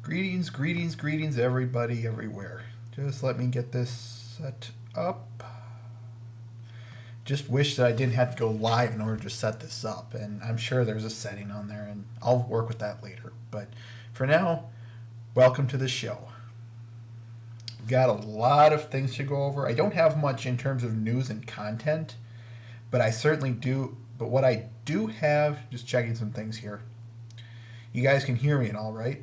Greetings, greetings, greetings, everybody, everywhere. Just let me get this set up. Just wish that I didn't have to go live in order to set this up, and I'm sure there's a setting on there, and I'll work with that later. But for now, welcome to the show. We've got a lot of things to go over. I don't have much in terms of news and content, but I certainly do. But what I do have, just checking some things here. You guys can hear me and all, right?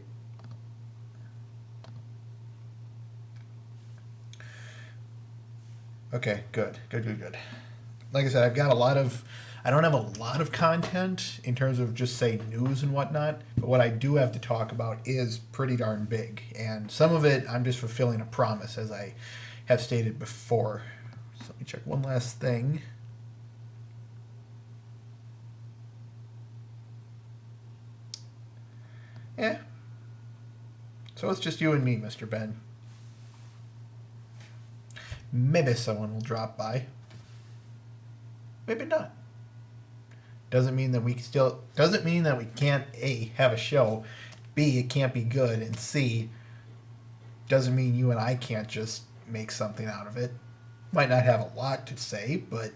Okay, good. Like I said, I've got I don't have a lot of content in terms of just say news and whatnot, but what I do have to talk about is pretty darn big. And some of it, I'm just fulfilling a promise, as I have stated before. So let me check one last thing. Yeah. So it's just you and me, Mr. Ben. Maybe someone will drop by. Maybe not. Doesn't mean that we can't A, have a show, B, it can't be good, and C, doesn't mean you and I can't just make something out of it. Might not have a lot to say, but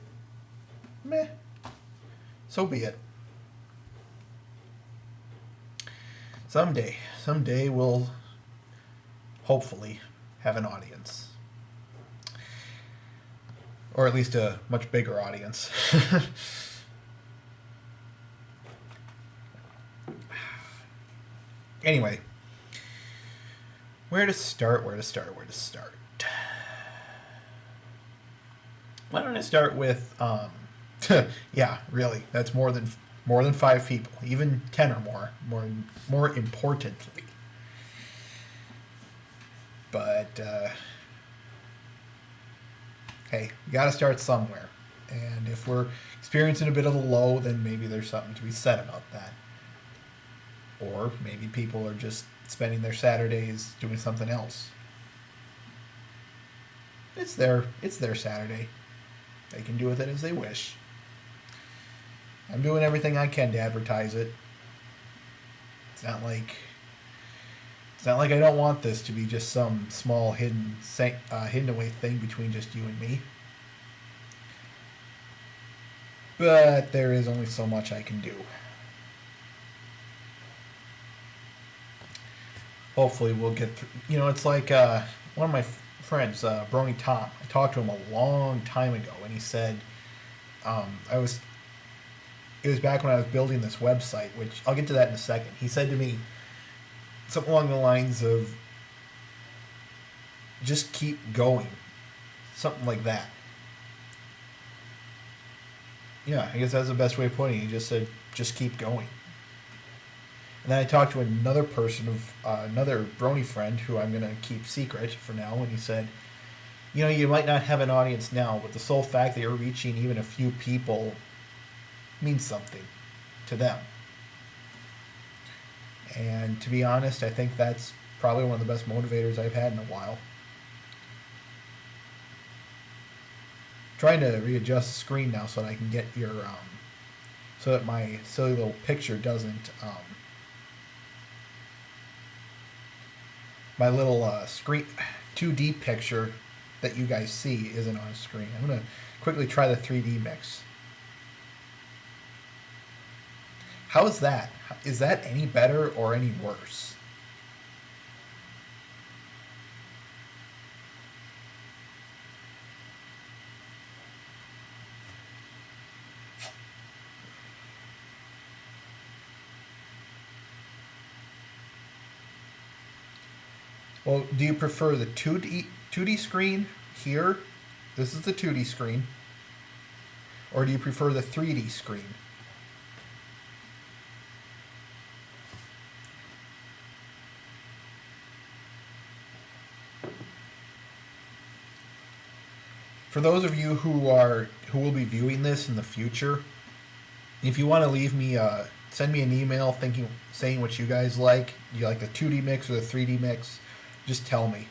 meh. So be it. Someday we'll hopefully have an audience. Or at least a much bigger audience. Anyway, where to start? Why don't I start with, yeah, really, that's more than 5 people, even 10 or more importantly. But, hey, you got to start somewhere. And if we're experiencing a bit of a low, then maybe there's something to be said about that. Or maybe people are just spending their Saturdays doing something else. It's their Saturday. They can do with it as they wish. I'm doing everything I can to advertise it. It's not like I don't want this to be just some small hidden away thing between just you and me. But there is only so much I can do. Hopefully we'll get through. You know, it's like one of my friends, Brony Tom. I talked to him a long time ago, and he said, it was back when I was building this website, which I'll get to that in a second. He said to me something along the lines of, just keep going. Something like that. Yeah, I guess that's the best way of putting it. He just said, just keep going. And then I talked to another person, another Brony friend, who I'm going to keep secret for now, and he said, you know, you might not have an audience now, but the sole fact that you're reaching even a few people means something to them. And to be honest, I think that's probably one of the best motivators I've had in a while. Trying to readjust the screen now so that I can get your, so that my silly little picture doesn't, my little screen 2D picture that you guys see isn't on screen. I'm going to quickly try the 3D mix. How is that? Is that any better or any worse? Well, do you prefer the 2D screen here? This is the 2D screen. Or do you prefer the 3D screen? For those of you who will be viewing this in the future, if you want to leave me, send me an email saying what you guys like. You like the 2D mix or the 3D mix? Just tell me,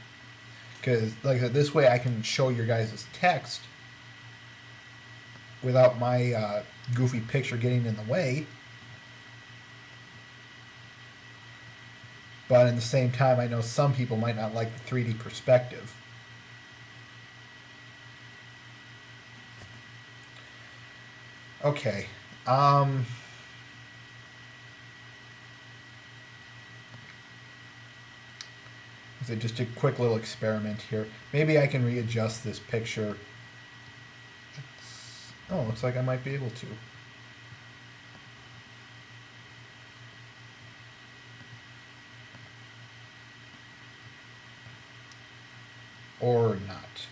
because like I said, this way I can show your guys' text without my goofy picture getting in the way. But at the same time, I know some people might not like the 3D perspective. Okay. So just a quick little experiment here. Maybe I can readjust this picture. Oh, looks like I might be able to. Or not.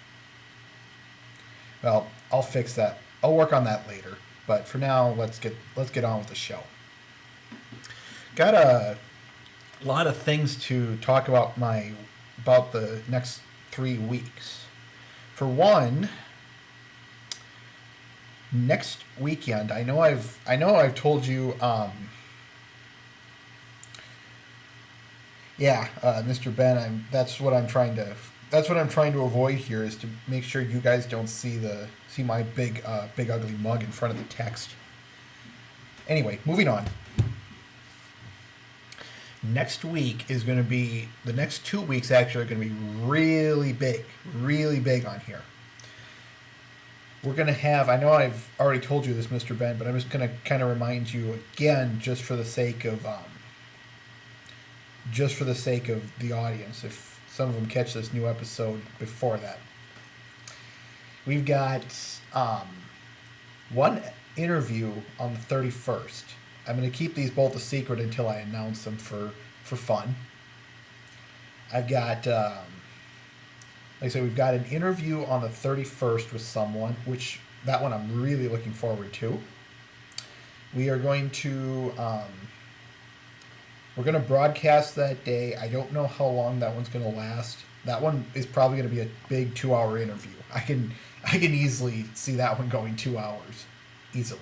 Well, I'll fix that. I'll work on that later. But for now, let's get on with the show. Got a lot of things to talk about the next 3 weeks. For one, next weekend, I know I've told you Mr. Ben, that's what I'm trying to avoid here, is to make sure you guys don't see my big ugly mug in front of the text. Anyway, moving on. Next week is going to be, the next 2 weeks actually are going to be really big on here. We're going to have, I know I've already told you this, Mr. Ben, but I'm just going to kind of remind you again, just for the sake of the audience, if some of them catch this new episode before that. We've got one interview on the 31st. I'm going to keep these both a secret until I announce them for fun. I've got, like I said, we've got an interview on the 31st with someone, which that one I'm really looking forward to. We are going to, we're going to broadcast that day. I don't know how long that one's going to last. That one is probably going to be a big 2-hour interview. I can easily see that one going 2 hours, easily.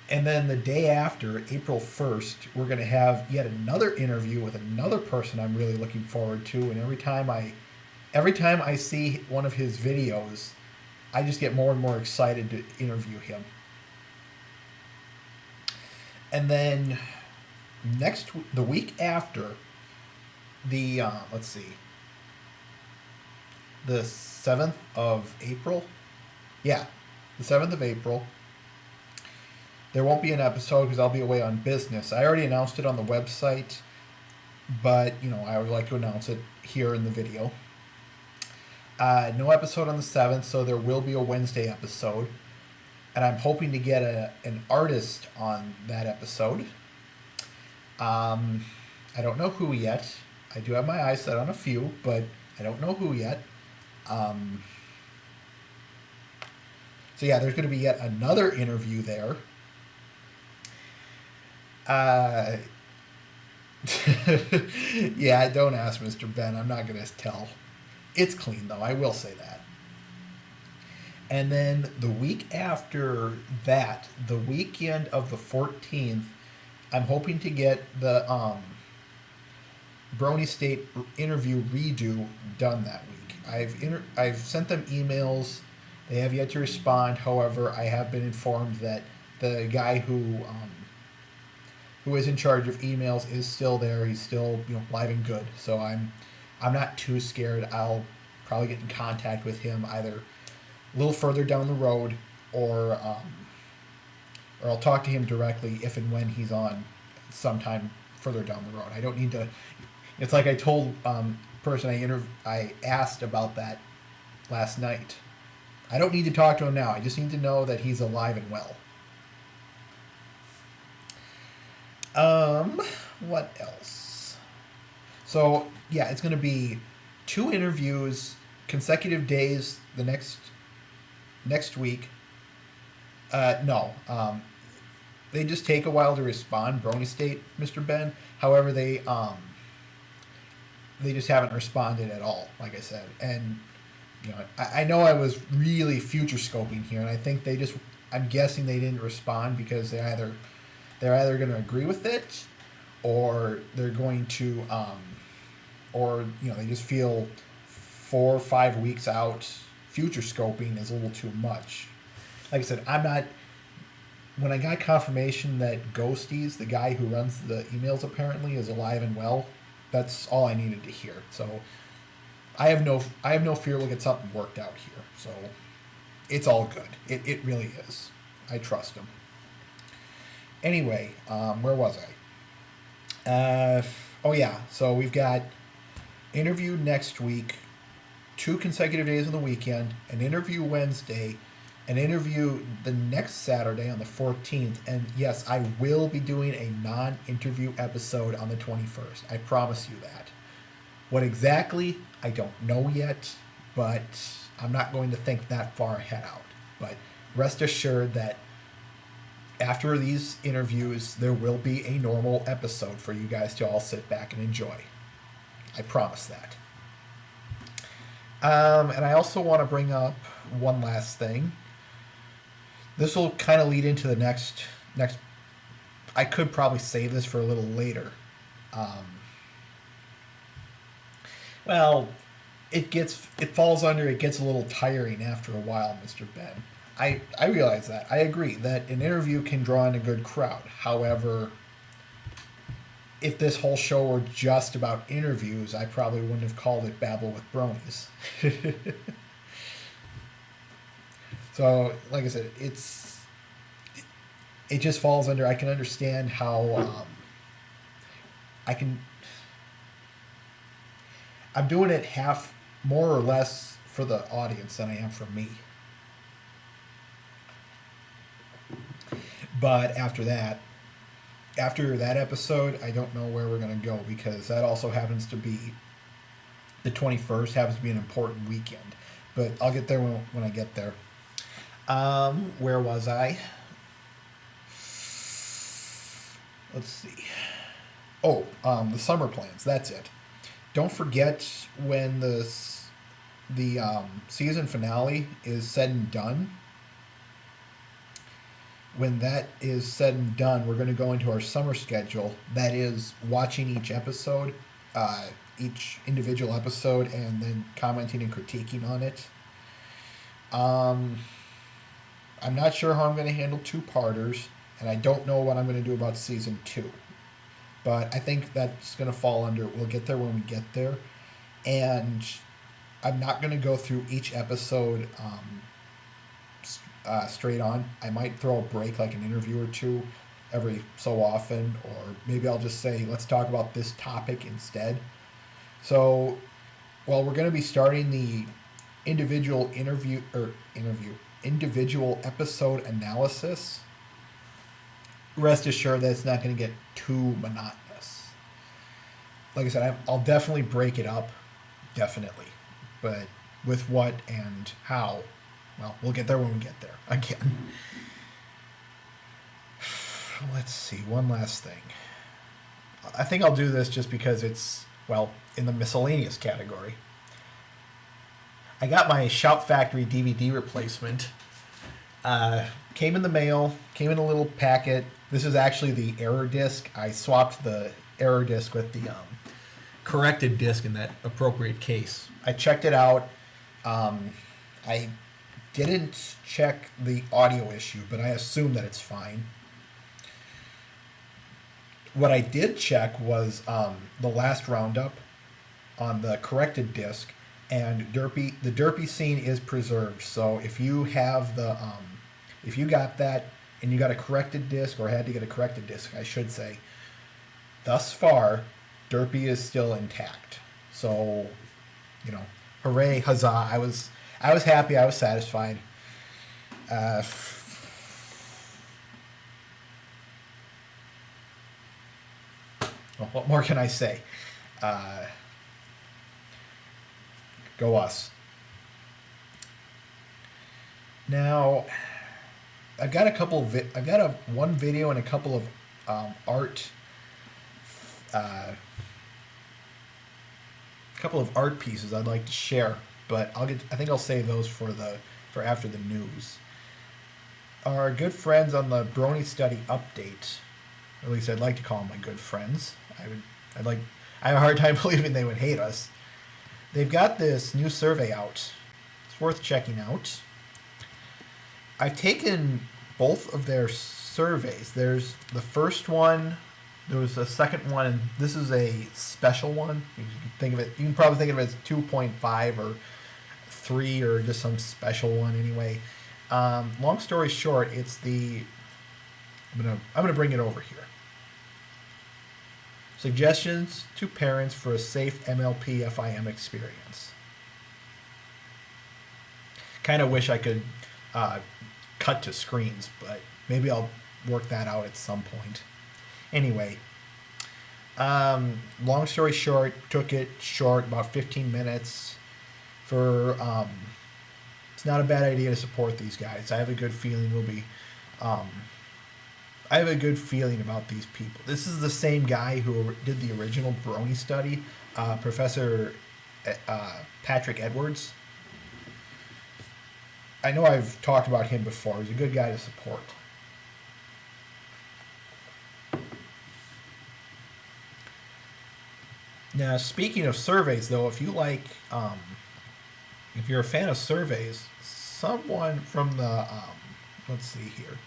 And then the day after, April 1st, we're going to have yet another interview with another person I'm really looking forward to. And every time I see one of his videos, I just get more and more excited to interview him. And then the week after, the 7th of April. Yeah, the 7th of April. There won't be an episode because I'll be away on business. I already announced it on the website, but, I would like to announce it here in the video. No episode on the 7th, so there will be a Wednesday episode. And I'm hoping to get an artist on that episode. I don't know who yet. I do have my eyes set on a few, but I don't know who yet. So yeah, there's going to be yet another interview there. Yeah, don't ask Mr. Ben. I'm not going to tell. It's clean, though. I will say that. And then the week after that, the weekend of the 14th, I'm hoping to get the Brony State interview redo done that week. I've sent them emails. They have yet to respond. However, I have been informed that the guy who is in charge of emails is still there. He's still live and good. So I'm not too scared. I'll probably get in contact with him either a little further down the road, or I'll talk to him directly if and when he's on sometime further down the road. I don't need to. It's like I told person I asked about that last night. I don't need to talk to him now. I just need to know that he's alive and well. What else? So yeah, it's going to be 2 interviews, consecutive days the next week. They just take a while to respond, Brony State, Mr. Ben. However, they just haven't responded at all, like I said. And I know I was really future scoping here, and I think I'm guessing they didn't respond because they're either going to agree with it, or they're going to they just feel 4 or 5 weeks out future scoping is a little too much. Like I said, when I got confirmation that Ghosties, the guy who runs the emails apparently, is alive and well, that's all I needed to hear. So I have no fear we'll get something worked out here. So it's all good. It really is. I trust him. Anyway, where was I? Oh yeah, so we've got interview next week, 2 consecutive days on the weekend, an interview Wednesday, an interview the next Saturday on the 14th, and yes, I will be doing a non-interview episode on the 21st. I promise you that. What exactly, I don't know yet, but I'm not going to think that far ahead out. But rest assured that after these interviews, there will be a normal episode for you guys to all sit back and enjoy. I promise that. And I also want to bring up one last thing. This will kind of lead into the next. I could probably save this for a little later. Well, it falls under, it gets a little tiring after a while, Mr. Ben. I realize that. I agree that an interview can draw in a good crowd. However, if this whole show were just about interviews, I probably wouldn't have called it Babble with Bronies. So, like I said, it just falls under. I can understand how I'm doing it half, more or less, for the audience than I am for me. But after that episode, I don't know where we're going to go, because that also happens to be the 21st, happens to be an important weekend. But I'll get there when I get there. Where was I? Let's see. Oh, the summer plans. That's it. Don't forget, when the season finale is said and done. When that is said and done, we're going to go into our summer schedule. That is watching each episode, each individual episode, and then commenting and critiquing on it. I'm not sure how I'm going to handle 2-parters, and I don't know what I'm going to do about season 2. But I think that's going to fall under, we'll get there when we get there. And I'm not going to go through each episode straight on. I might throw a break, like an interview or two every so often, or maybe I'll just say, let's talk about this topic instead. So, well, we're going to be starting the individual individual episode analysis. Rest assured that it's not going to get too monotonous. Like I said, I'll definitely break it up, definitely. But with what and how, well, we'll get there when we get there. Again. Let's see, one last thing. I think I'll do this just because it's, well, in the miscellaneous category. I got my Shout Factory DVD replacement. Came in the mail, came in a little packet. This is actually the error disc. I swapped the error disc with the corrected disc in that appropriate case. I checked it out. I didn't check the audio issue, but I assume that it's fine. What I did check was the last roundup on the corrected disc, and the derpy scene is preserved. So if you have the if you got that and you got a corrected disc, or had to get a corrected disc, I should say, thus far, derpy is still intact. So, hooray, huzzah! I was happy. I was satisfied. Well, what more can I say? Go us. Now, I've got one video and a couple of art pieces I'd like to share, but I think I'll save those for after the news. Our good friends on the Brony Study update, or at least I'd like to call them my good friends. I have a hard time believing they would hate us. They've got this new survey out. It's worth checking out. I've taken both of their surveys. There's the first one. There was a second one, and this is a special one. You can think of it. You can probably think of it as 2.5 or 3 or just some special one anyway. Long story short, it's the. I'm gonna bring it over here. Suggestions to parents for a safe MLP FIM experience. Kind of wish I could cut to screens, but maybe I'll work that out at some point. Anyway, long story short, took it short, about 15 minutes. It's not a bad idea to support these guys. I have a good feeling I have a good feeling about these people. This is the same guy who did the original Brony study, Professor Patrick Edwards. I know I've talked about him before. He's a good guy to support. Now, speaking of surveys, though, if you're a fan of surveys, someone from the, let's see here,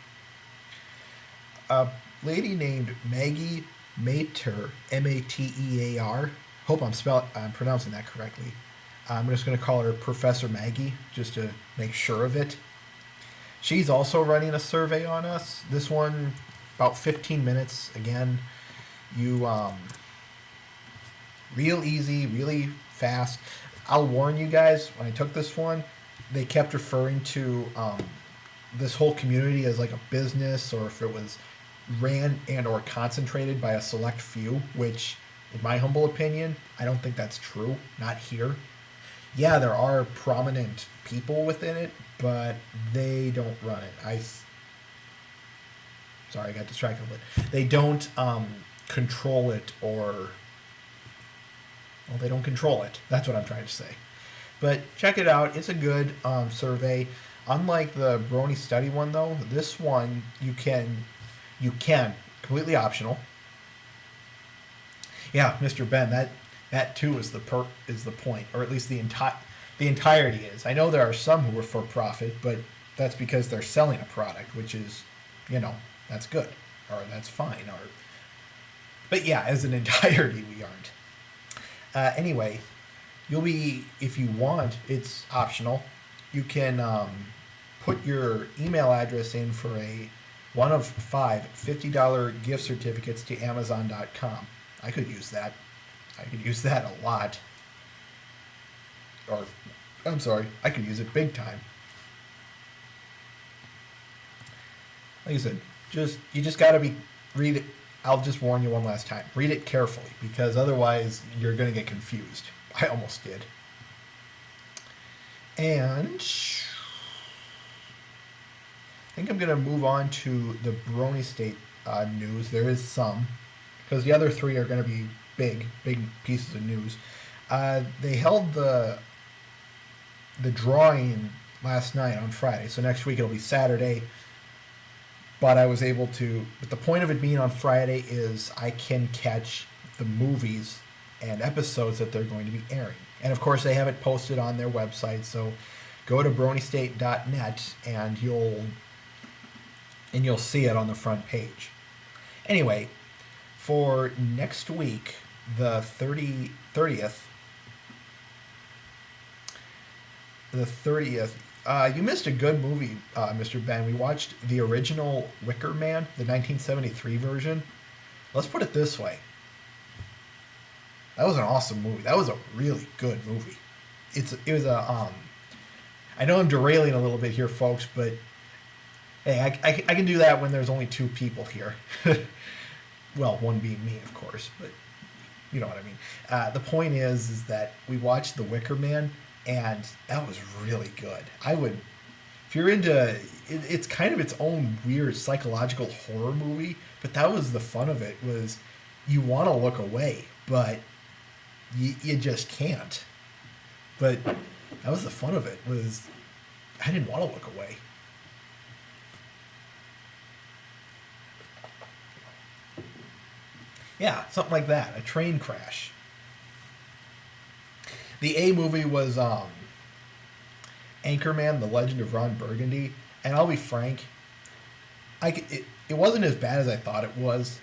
a lady named Maggie Mater, Mater. Hope I'm pronouncing that correctly. I'm just going to call her Professor Maggie just to make sure of it. She's also running a survey on us. This one, about 15 minutes. Again, real easy, really fast. I'll warn you guys, when I took this one, they kept referring to this whole community as like a business, or if it was ran and or concentrated by a select few, which, in my humble opinion, I don't think that's true. Not here. Yeah, there are prominent people within it, but they don't run it. Sorry, I got distracted a bit. They don't control it, or... Well, they don't control it. That's what I'm trying to say. But check it out. It's a good survey. Unlike the Brony study one, though, this one you can completely optional. Yeah, Mr. Ben, that too is the point, or at least the entirety is. I know there are some who are for profit, but that's because they're selling a product, which is, that's good, or that's fine, but yeah, as an entirety, we aren't. Anyway, if you want, it's optional. You can put your email address in for a one of 5 $50 gift certificates to Amazon.com. I could use that. I could use that a lot. Or, I'm sorry, I could use it big time. Like I said, you just gotta read it. I'll just warn you one last time. Read it carefully, because otherwise you're going to get confused. I almost did. And I think I'm going to move on to the Brony State news. There is some, because the other 3 are going to be big pieces of news. They held the drawing last night on Friday, so next week it'll be Saturday. But I was able to, but the point of it being on Friday is I can catch the movies and episodes that they're going to be airing. And of course they have it posted on their website, so go to broniestate.net and you'll see it on the front page. Anyway, for next week, the 30th, you missed a good movie, Mr. Ben. We watched the original Wicker Man, the 1973 version. Let's put it this way. That was an awesome movie. That was a really good movie. I know I'm derailing a little bit here, folks, but hey, I can do that when there's only 2 people here. Well, one being me, of course, but you know what I mean. The point is that we watched the Wicker Man, and that was really good. If you're into, it's kind of its own weird psychological horror movie, but that was the fun of it, was you want to look away, but you just can't. But that was the fun of it, was I didn't want to look away. Yeah, something like that, a train crash. The A movie was Anchorman: The Legend of Ron Burgundy, and I'll be frank, it wasn't as bad as I thought it was,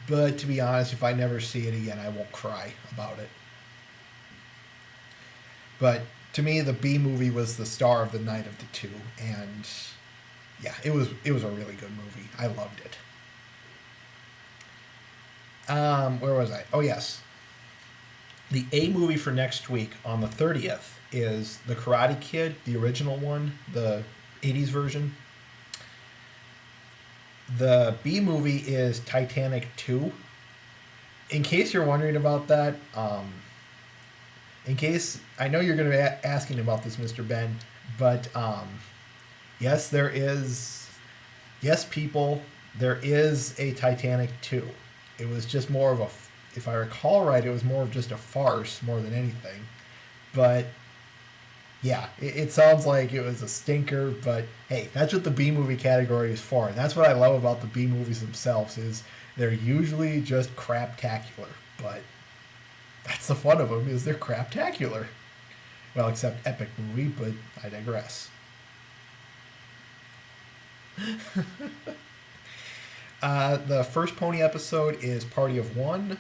but to be honest, if I never see it again, I won't cry about it. But to me, the B movie was the star of the night of the two, and yeah, it was a really good movie. I loved it. Where was I? Oh yes, the A movie for next week on the 30th is The Karate Kid, the original one, the 80s version. The B movie is Titanic 2. In case you're wondering about that, in case I know you're going to be asking about this, Mr. Ben, but yes, there is. Yes, people, there is a Titanic 2. It was just more of a, if I recall right, it was more of just a farce more than anything. But yeah, it sounds like it was a stinker, but hey, that's what the B movie category is for. And that's what I love about the B movies themselves is they're usually just craptacular. But that's the fun of them, is they're craptacular. Well, except Epic Movie, but I digress. The first pony episode is Party of One,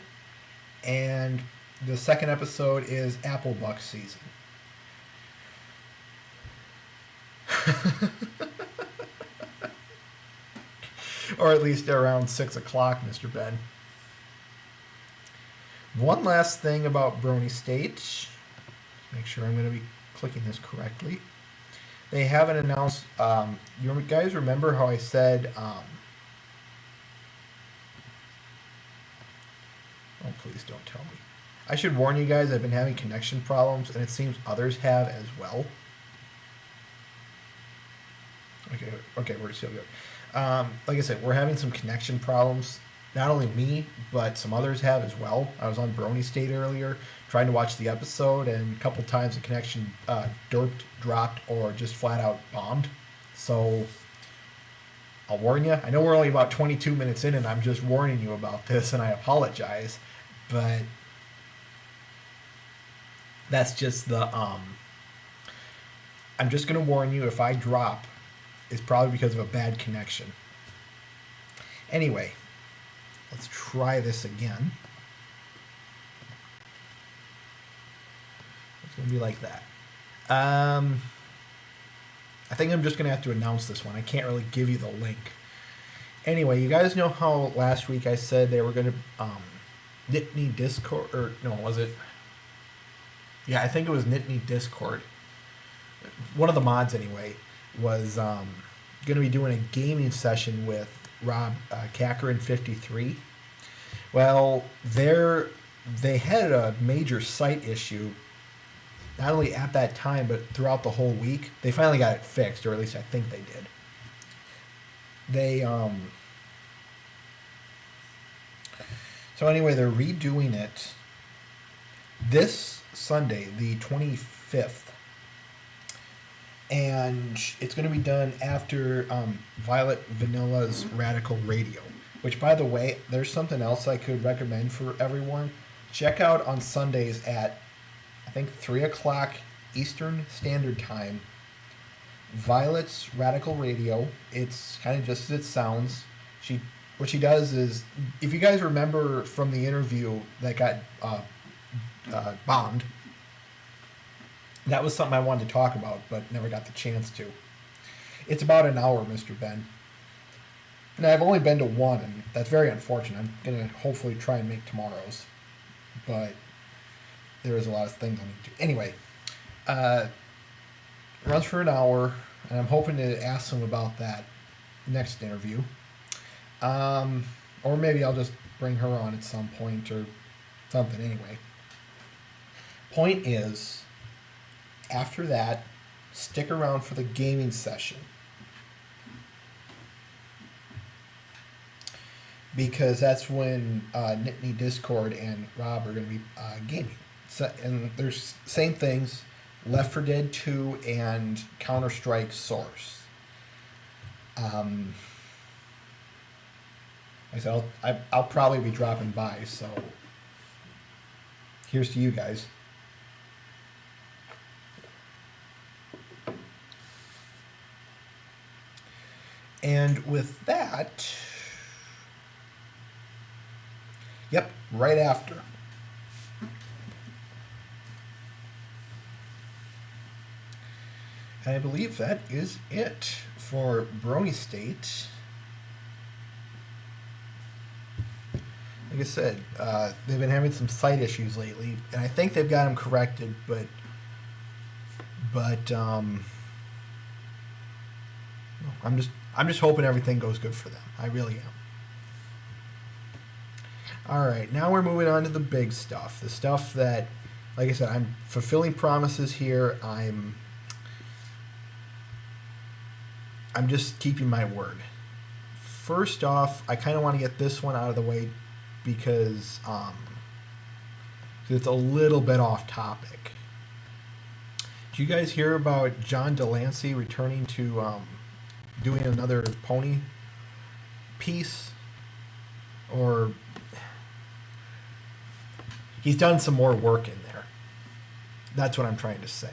and the second episode is Apple Buck Season. Or at least around 6 o'clock, Mr. Ben. One last thing about Brony State. Make sure I'm going to be clicking this correctly. They haven't announced. You guys remember how I said? Oh, please don't tell me. I should warn you guys. I've been having connection problems, and it seems others have as well. Okay, we're still good. Like I said, we're having some connection problems. Not only me, but some others have as well. I was on Brony State earlier, trying to watch the episode, and a couple times the connection dropped, or just flat out bombed. So I'll warn you. I know we're only about 22 minutes in, and I'm just warning you about this, and I apologize. But that's just the. I'm just going to warn you, if I drop, it's probably because of a bad connection. Anyway, let's try this again. It's going to be like that. I think I'm just going to have to announce this one. I can't really give you the link. Anyway, you guys know how last week I said they were going to Nittany Discord, or no, was it? Yeah, I think it was Nittany Discord. One of the mods, anyway, was going to be doing a gaming session with Rob Cackerin 53. Well, they had a major site issue, not only at that time, but throughout the whole week. They finally got it fixed, or at least I think they did. So anyway, they're redoing it this Sunday, the 25th. And it's going to be done after Violet Vanilla's Radical Radio. Which, by the way, there's something else I could recommend for everyone. Check out on Sundays at, I think, 3 o'clock Eastern Standard Time, Violet's Radical Radio. It's kind of just as it sounds. What she does is, if you guys remember from the interview that got bombed, that was something I wanted to talk about, but never got the chance to. It's about an hour, Mr. Ben. And I've only been to one, and that's very unfortunate. I'm going to hopefully try and make tomorrow's. But there is a lot of things I need to. Anyway, runs for an hour, and I'm hoping to ask them about that next interview. Or maybe I'll just bring her on at some point or something anyway. Point is, after that, stick around for the gaming session. Because that's when Nittany Discord and Rob are going to be gaming. So, and there's same things, Left 4 Dead 2 and Counter-Strike Source. I said I'll probably be dropping by, so here's to you guys. And with that, Yep, right after. And I believe that is it for Brony State. Like I said, they've been having some site issues lately, and I think they've got them corrected. But I'm just hoping everything goes good for them. I really am. All right, now we're moving on to the big stuff. The stuff that, like I said, I'm fulfilling promises here. I'm just keeping my word. First off, I kind of want to get this one out of the way because it's a little bit off topic. Did you guys hear about John Delancey returning to doing another pony piece? Or he's done some more work in there. That's what I'm trying to say.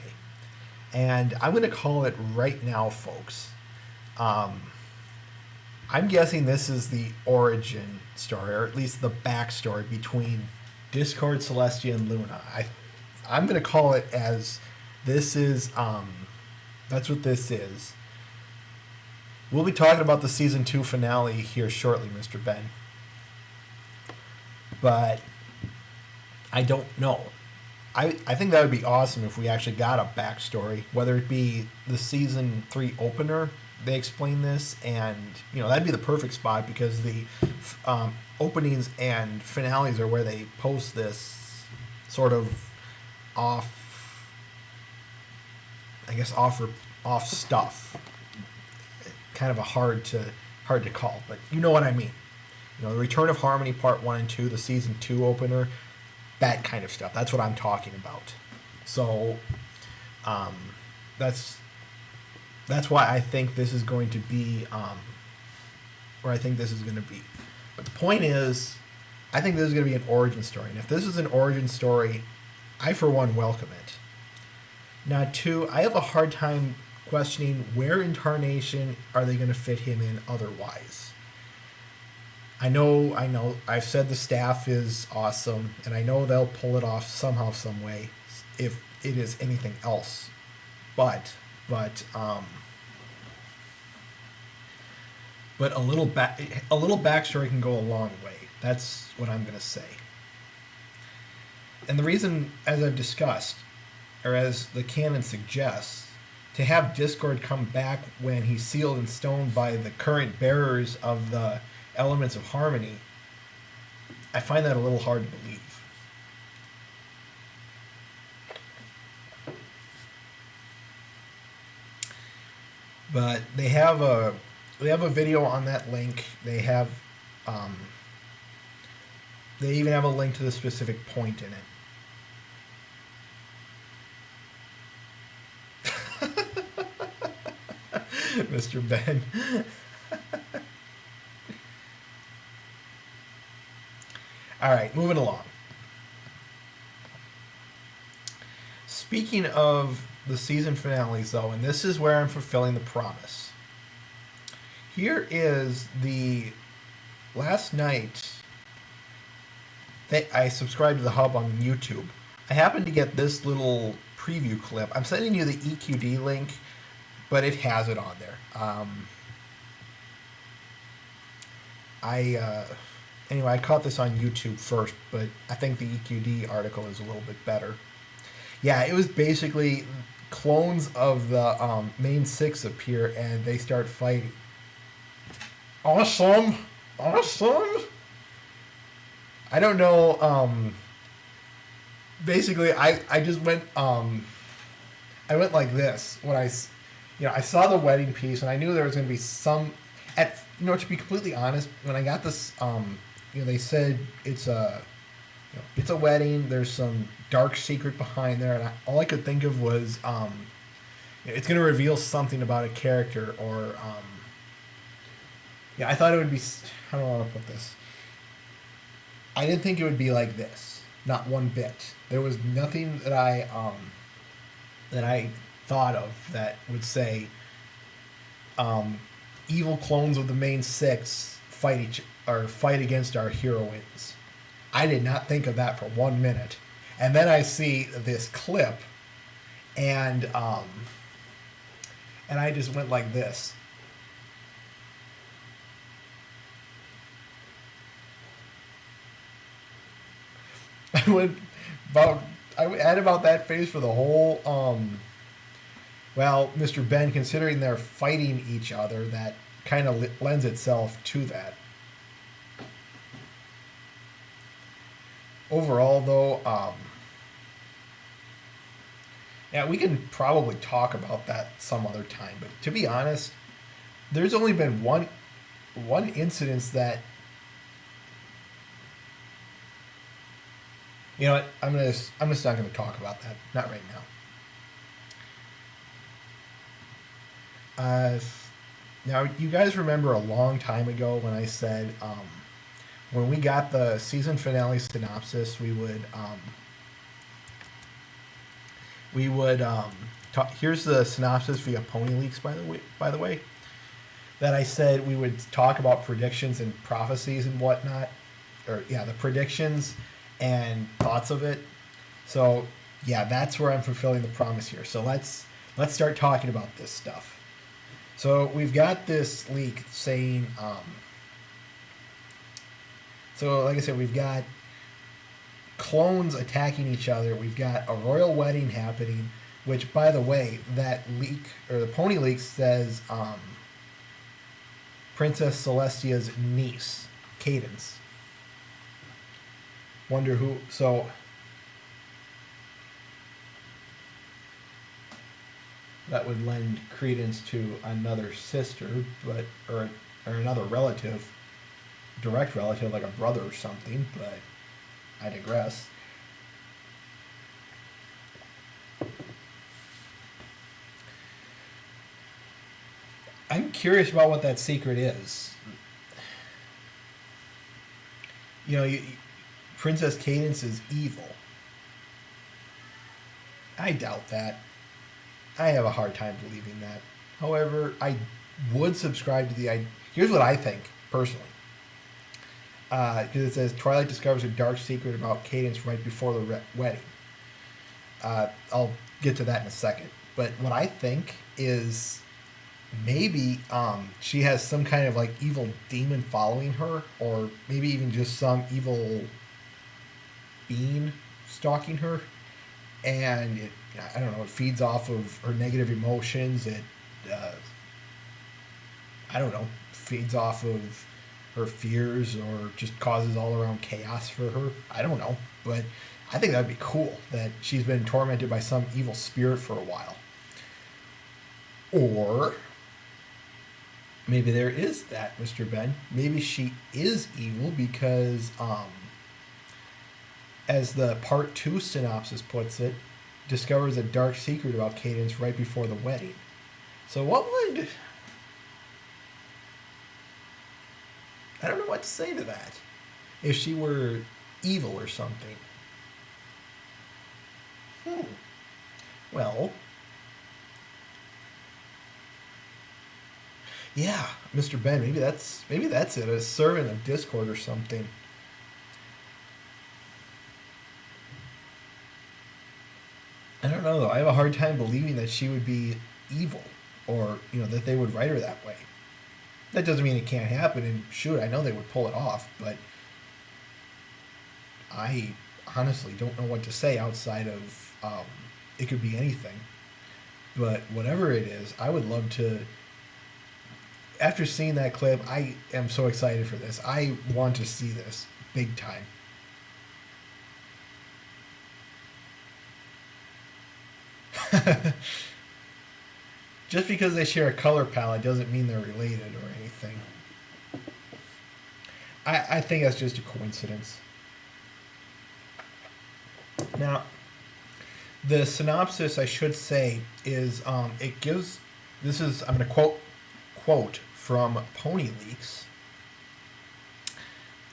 And I'm going to call it right now, folks. I'm guessing this is the origin story, or at least the backstory between Discord, Celestia, and Luna. I'm going to call it as this is, that's what this is. We'll be talking about the Season 2 finale here shortly, Mr. Ben. But I don't know. I think that would be awesome if we actually got a backstory, whether it be the Season 3 opener, they explain this, and that'd be the perfect spot because the openings and finales are where they post this sort of off stuff. Kind of a hard to call, but you know what I mean. The Return of Harmony Part 1 and 2, the Season 2 opener, that kind of stuff. That's what I'm talking about. So that's why I think this is going to be where I think this is going to be. But the point is, I think this is going to be an origin story. And if this is an origin story, I, for one, welcome it. Now, two, I have a hard time questioning where in Tarnation are they going to fit him in otherwise. I know, I've said the staff is awesome, and I know they'll pull it off somehow, some way, if it is anything else. But a little backstory can go a long way. That's what I'm going to say. And the reason, as I've discussed, or as the canon suggests, to have Discord come back when he's sealed in stone by the current bearers of the elements of harmony, I find that a little hard to believe. But they have a video on that link. They have they even have a link to the specific point in it. Mr. Ben. All right, moving along. Speaking of the season finales, though, and this is where I'm fulfilling the promise. Here is the last night that I subscribed to the Hub on YouTube. I happened to get this little preview clip. I'm sending you the EQD link, but it has it on there. Anyway, I caught this on YouTube first, but I think the EQD article is a little bit better. Yeah, it was basically clones of the main six appear and they start fighting. Awesome! I don't know. Basically, I just went. I went like this when I saw the wedding piece and I knew there was going to be some. To be completely honest, when I got this, they said it's a wedding. There's some dark secret behind there, and all I could think of was, it's going to reveal something about a character, or, I thought it would be. How do I want to put this? I didn't think it would be like this. Not one bit. There was nothing that I thought of that would say, evil clones of the main six fight against our heroines. I did not think of that for 1 minute. And then I see this clip, and I just went like this. I went about I had about that face for the whole well, Mr. Ben, considering they're fighting each other, that kind of lends itself to that. Overall, though, yeah, we can probably talk about that some other time. But to be honest, there's only been one incident that, you know what, I'm just not gonna talk about that. Not right now. Now you guys remember a long time ago when I said when we got the season finale synopsis, we would talk, here's the synopsis via Pony Leaks, by the way, that I said we would talk about predictions and prophecies and whatnot, or yeah, the predictions and thoughts of it. So yeah, that's where I'm fulfilling the promise here. So let's start talking about this stuff. So we've got this leak saying, so like I said, we've got clones attacking each other. We've got a royal wedding happening, which, by the way, that leak, or the Pony Leak, says Princess Celestia's niece, Cadence. Wonder who, so that would lend credence to another sister, but or another relative, direct relative, like a brother or something, but I digress. I'm curious about what that secret is. You know, Princess Cadence is evil. I doubt that. I have a hard time believing that. However, I would subscribe to the idea. Here's what I think, personally. Because it says Twilight discovers a dark secret about Cadence right before the wedding. I'll get to that in a second. But what I think is maybe she has some kind of like evil demon following her, or maybe even just some evil being stalking her, and I don't know, it feeds off of her negative emotions. It I don't know, feeds off of her fears, or just causes all around chaos for her. I don't know, but I think that would be cool that she's been tormented by some evil spirit for a while. Or maybe there is that, Mr. Ben. Maybe she is evil because, as the part 2 synopsis puts it, discovers a dark secret about Cadence right before the wedding. So what would... I don't know what to say to that. If she were evil or something. Well... yeah, Mr. Ben, maybe that's it. A servant of Discord or something. I don't know though. I have a hard time believing that she would be evil, or that they would write her that way. That doesn't mean it can't happen. And shoot, I know they would pull it off, but I honestly don't know what to say outside of it could be anything. But whatever it is, I would love to. After seeing that clip, I am so excited for this. I want to see this big time. Just because they share a color palette doesn't mean they're related or anything. I think that's just a coincidence. Now, the synopsis, I should say, is it gives. This is, I'm going to quote from Pony Leaks.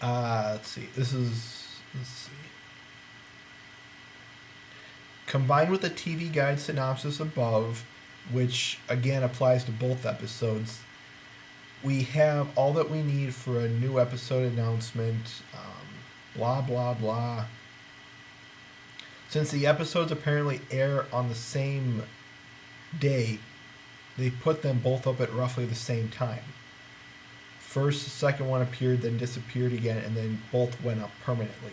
Let's see. Let's see. Combined with the TV guide synopsis above, which again applies to both episodes, we have all that we need for a new episode announcement. Blah, blah, blah. Since the episodes apparently air on the same day, they put them both up at roughly the same time. First, the second one appeared, then disappeared again, and then both went up permanently.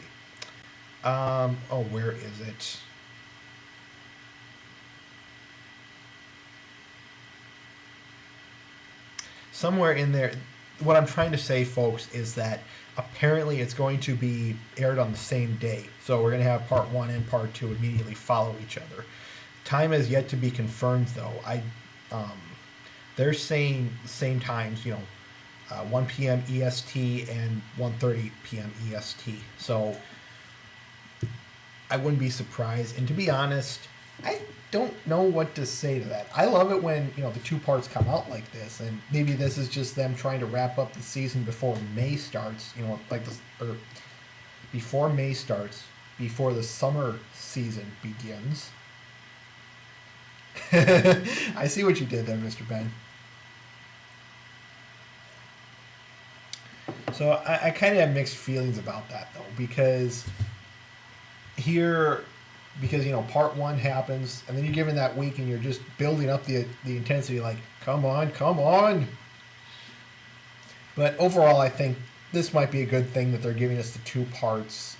Where is it? Somewhere in there. What I'm trying to say, folks, is that apparently it's going to be aired on the same day. So we're going to have part 1 and part 2 immediately follow each other. Time has yet to be confirmed, though. They're saying the same times, 1 p.m. EST and 1:30 p.m. EST. So I wouldn't be surprised. And to be honest, I don't know what to say to that. I love it when, the two parts come out like this, and maybe this is just them trying to wrap up the season before May starts, like this, or before May starts, before the summer season begins. I see what you did there, Mr. Ben. So I kind of have mixed feelings about that, though, because part 1 happens, and then you're given that week, and you're just building up the intensity, like, come on. But overall, I think this might be a good thing that they're giving us the 2 parts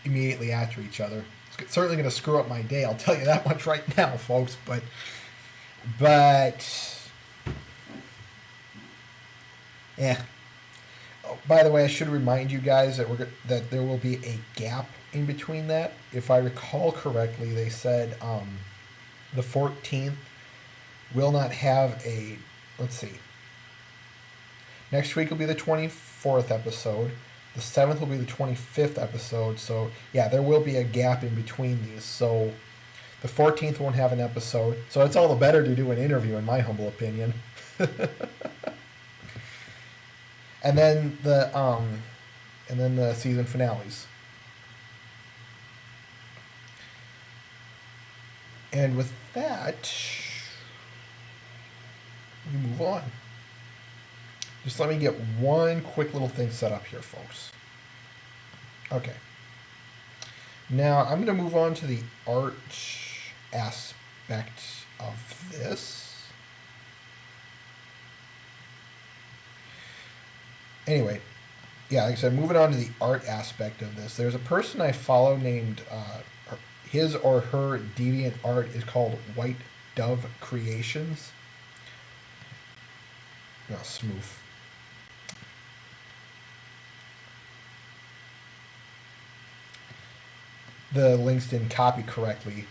immediately after each other. It's certainly going to screw up my day, I'll tell you that much right now, folks. But yeah. Oh, by the way, I should remind you guys that there will be a gap in between that. If I recall correctly, they said the 14th will not have a, let's see. Next week will be the 24th episode. The 7th will be the 25th episode. So, yeah, there will be a gap in between these. So, the 14th won't have an episode. So, it's all the better to do an interview, in my humble opinion. And then the season finales. And with that, we move on. Just let me get one quick little thing set up here, folks. Okay. Now, I'm going to move on to the art aspect of this. Anyway, yeah, like I said, moving on to the art aspect of this. There's a person I follow named, his or her deviant art is called White Dove Creations. No, smooth. The links didn't copy correctly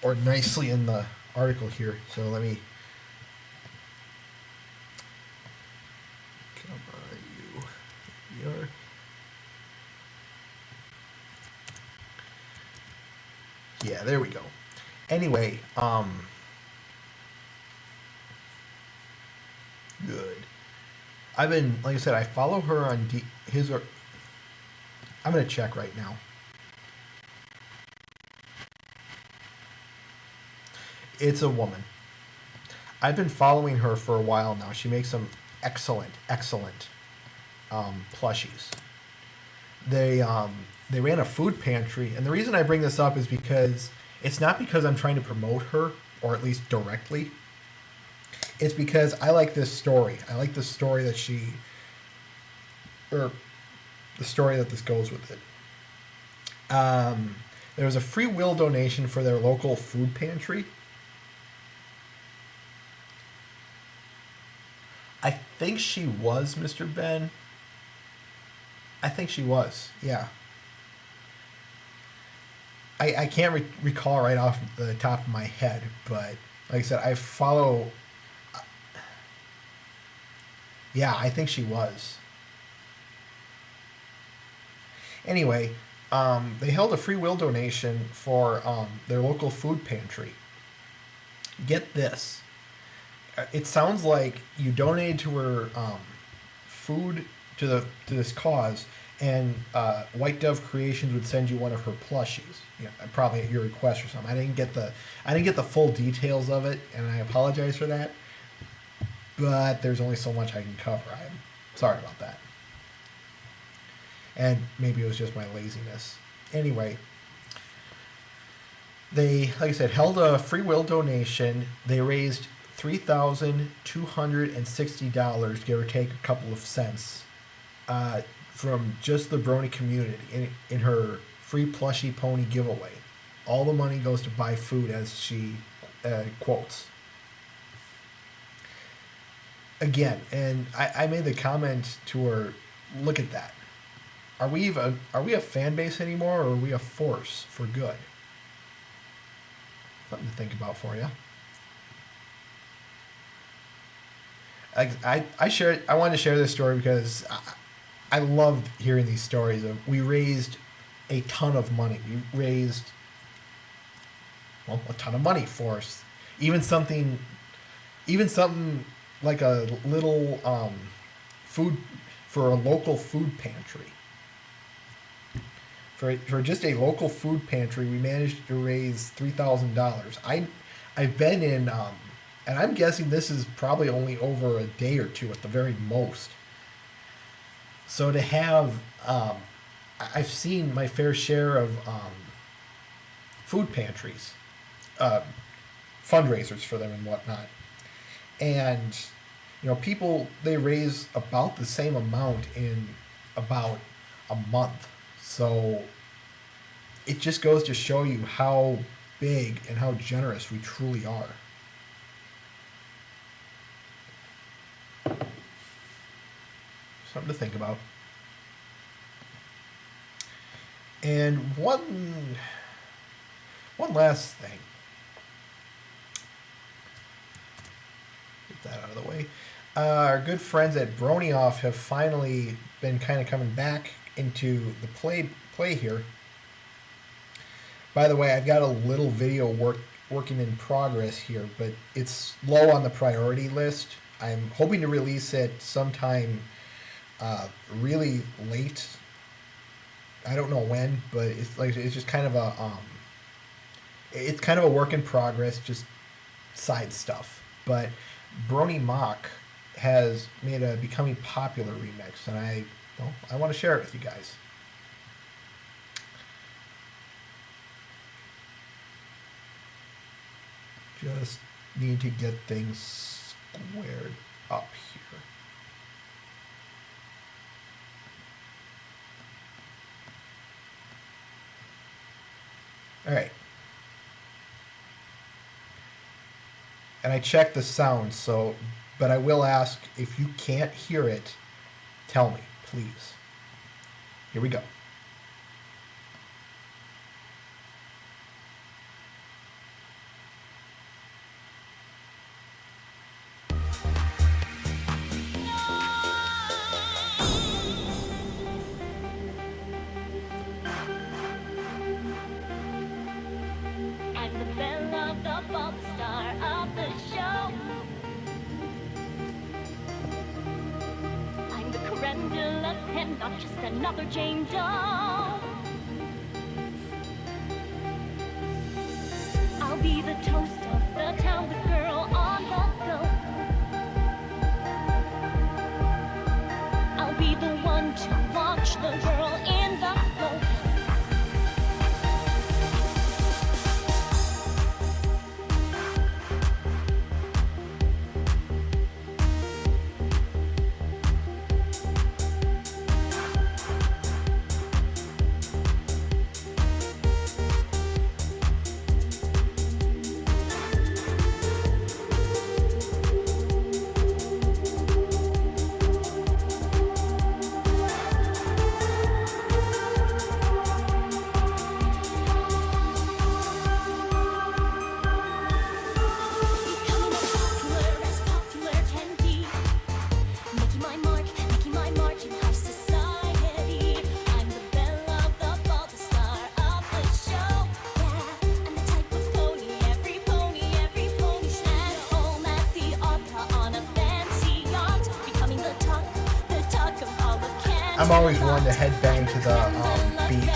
or nicely in the article here, so let me. Come on, you. You're. Yeah, there we go. Anyway, good. I've been, like I said, I follow her on his or. I'm gonna check right now. It's a woman. I've been following her for a while now. She makes some excellent plushies. They ran a food pantry, and the reason I bring this up is because it's not because I'm trying to promote her, or at least directly. It's because I like this story. I like the story that the story that this goes with it. There was a free will donation for their local food pantry. I think she was, Mr. Ben. I think she was, yeah. I can't recall right off the top of my head, but like I said, I follow. Yeah, I think she was. Anyway, they held a free will donation for their local food pantry. Get this. It sounds like you donated to her food to this cause, and White Dove Creations would send you one of her plushies. Probably at your request or something. I didn't get the full details of it, and I apologize for that. But there's only so much I can cover. I'm sorry about that. And maybe it was just my laziness. Anyway, they, like I said, held a free will donation. They raised $3,260, give or take a couple of cents, from just the Brony community in her free plushie pony giveaway. All the money goes to buy food, as she quotes. Again, and I made the comment to her, look at that. Are we a fan base anymore, or are we a force for good? Something to think about for you. I wanted to share this story because I love hearing these stories of, we raised a ton of money. We raised, well, a ton of money for us. Even something like a little food for a local food pantry. For just a local food pantry, we managed to raise $3,000. I've been in, and I'm guessing this is probably only over a day or two at the very most. So to have, I've seen my fair share of food pantries, fundraisers for them and whatnot. And, people, they raise about the same amount in about a month. So it just goes to show you how big and how generous we truly are. Something to think about. And one last thing. Get that out of the way. Our good friends at Brony Off have finally been kind of coming back into the play here. By the way, I've got a little video working in progress here, but it's low on the priority list. I'm hoping to release it sometime really late. I don't know when, but it's just kind of a it's kind of a work in progress, just side stuff. But Brony Mock has made a Becoming Popular remix, and I want to share it with you guys. Just need to get things squared up here. All right. And I checked the sound, but I will ask, if you can't hear it, tell me, please. Here we go. Not just another Jane Doe. I'll be the toast of the town, the girl on the go. I'll be the one to watch the girl in the flow. I'm always one to headbang to the beat.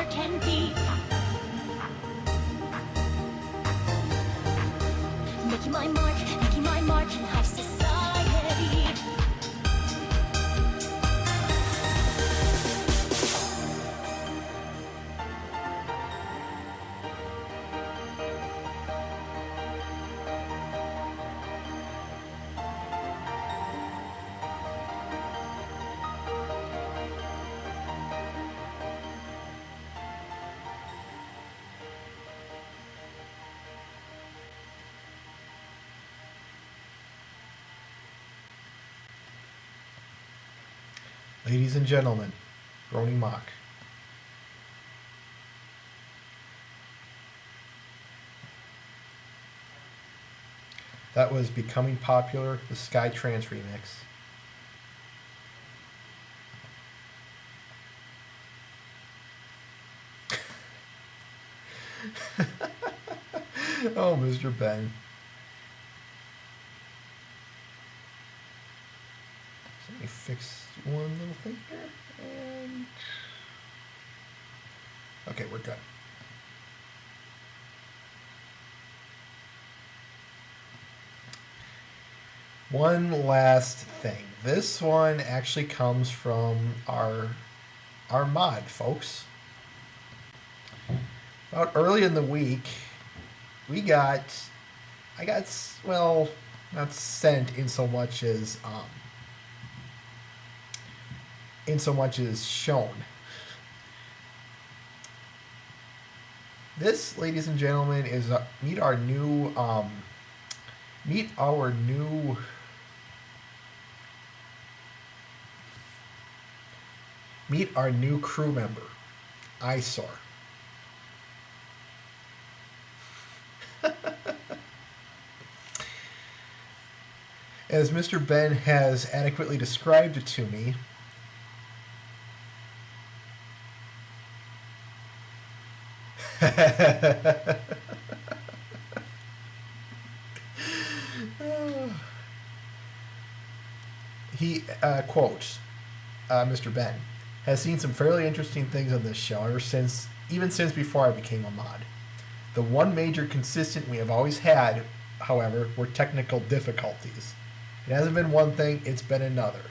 there can be. Making my mark in high society. Ladies and gentlemen, Brony Mock. That was Becoming Popular, the Sky Trance remix. Oh, Mr. Ben. So let me fix one little thing here. And okay, we're good. One last thing. This one actually comes from our mod, folks. About early in the week, I got, well, not sent in so much as shown. This, ladies and gentlemen, is meet our new crew member, Eyesore. As Mr. Ben has adequately described it to me, he quotes Mr. Ben has seen some fairly interesting things on this show even since before I became a mod. The one major consistent we have always had, however, were technical difficulties. It hasn't been one thing, it's been another.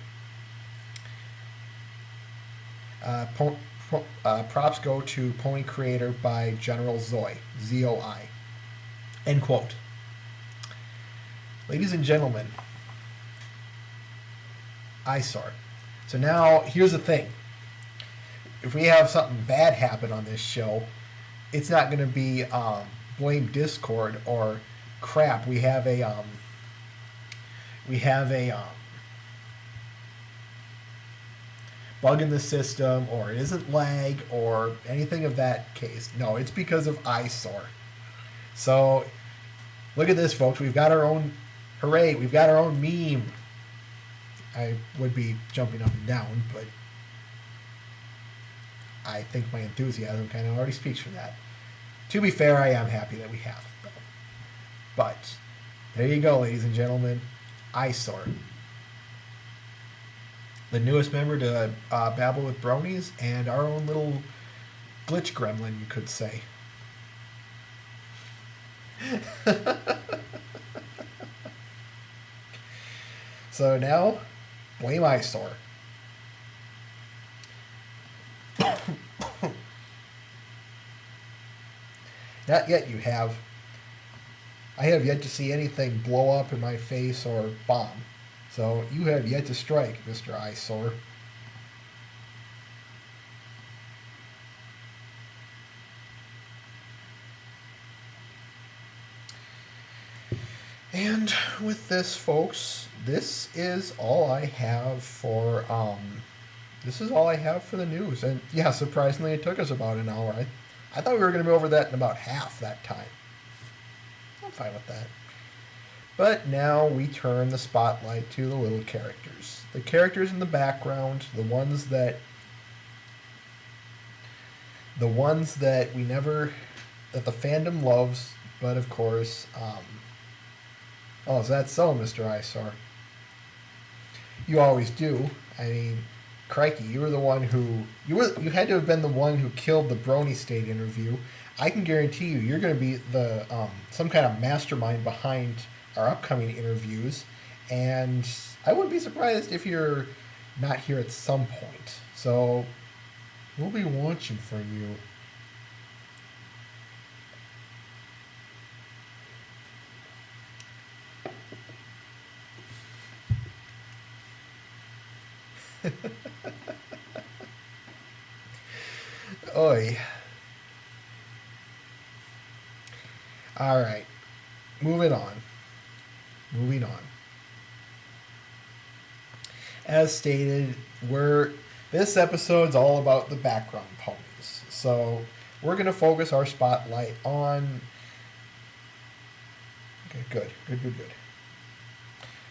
Props go to Pony Creator by General Zoi, Z-O-I. End quote. Ladies and gentlemen, Eyesore. So now, here's the thing. If we have something bad happen on this show, it's not going to be blame Discord or crap. We have a bug in the system, or it isn't lag, or anything of that case. No, it's because of Eyesore. So, look at this, folks. We've got our own, hooray, we've got our own meme. I would be jumping up and down, but I think my enthusiasm kind of already speaks for that. To be fair, I am happy that we have it, though. But, there you go, ladies and gentlemen. Eyesore. The newest member to Babble with Bronies, and our own little glitch gremlin, you could say. So now, blame Eyesore. Not yet, you have. I have yet to see anything blow up in my face or bomb. So you have yet to strike, Mr. Eyesore. And with this, folks, this is all I have for the news. And yeah, surprisingly, it took us about an hour. I thought we were going to be over that in about half that time. I'm fine with that. But now we turn the spotlight to the little characters. The characters in the background, the ones that the fandom loves, but of course, oh, is that so, Mr. Eyesore? You always do. I mean, crikey, you were the one who you had to have been the one who killed the Brony State interview. I can guarantee you, you're going to be the some kind of mastermind behind our upcoming interviews, and I wouldn't be surprised if you're not here at some point. So we'll be watching for you. Oi. All right. Moving on. Moving on. As stated, this episode's all about the background ponies. So we're going to focus our spotlight on... Okay, good.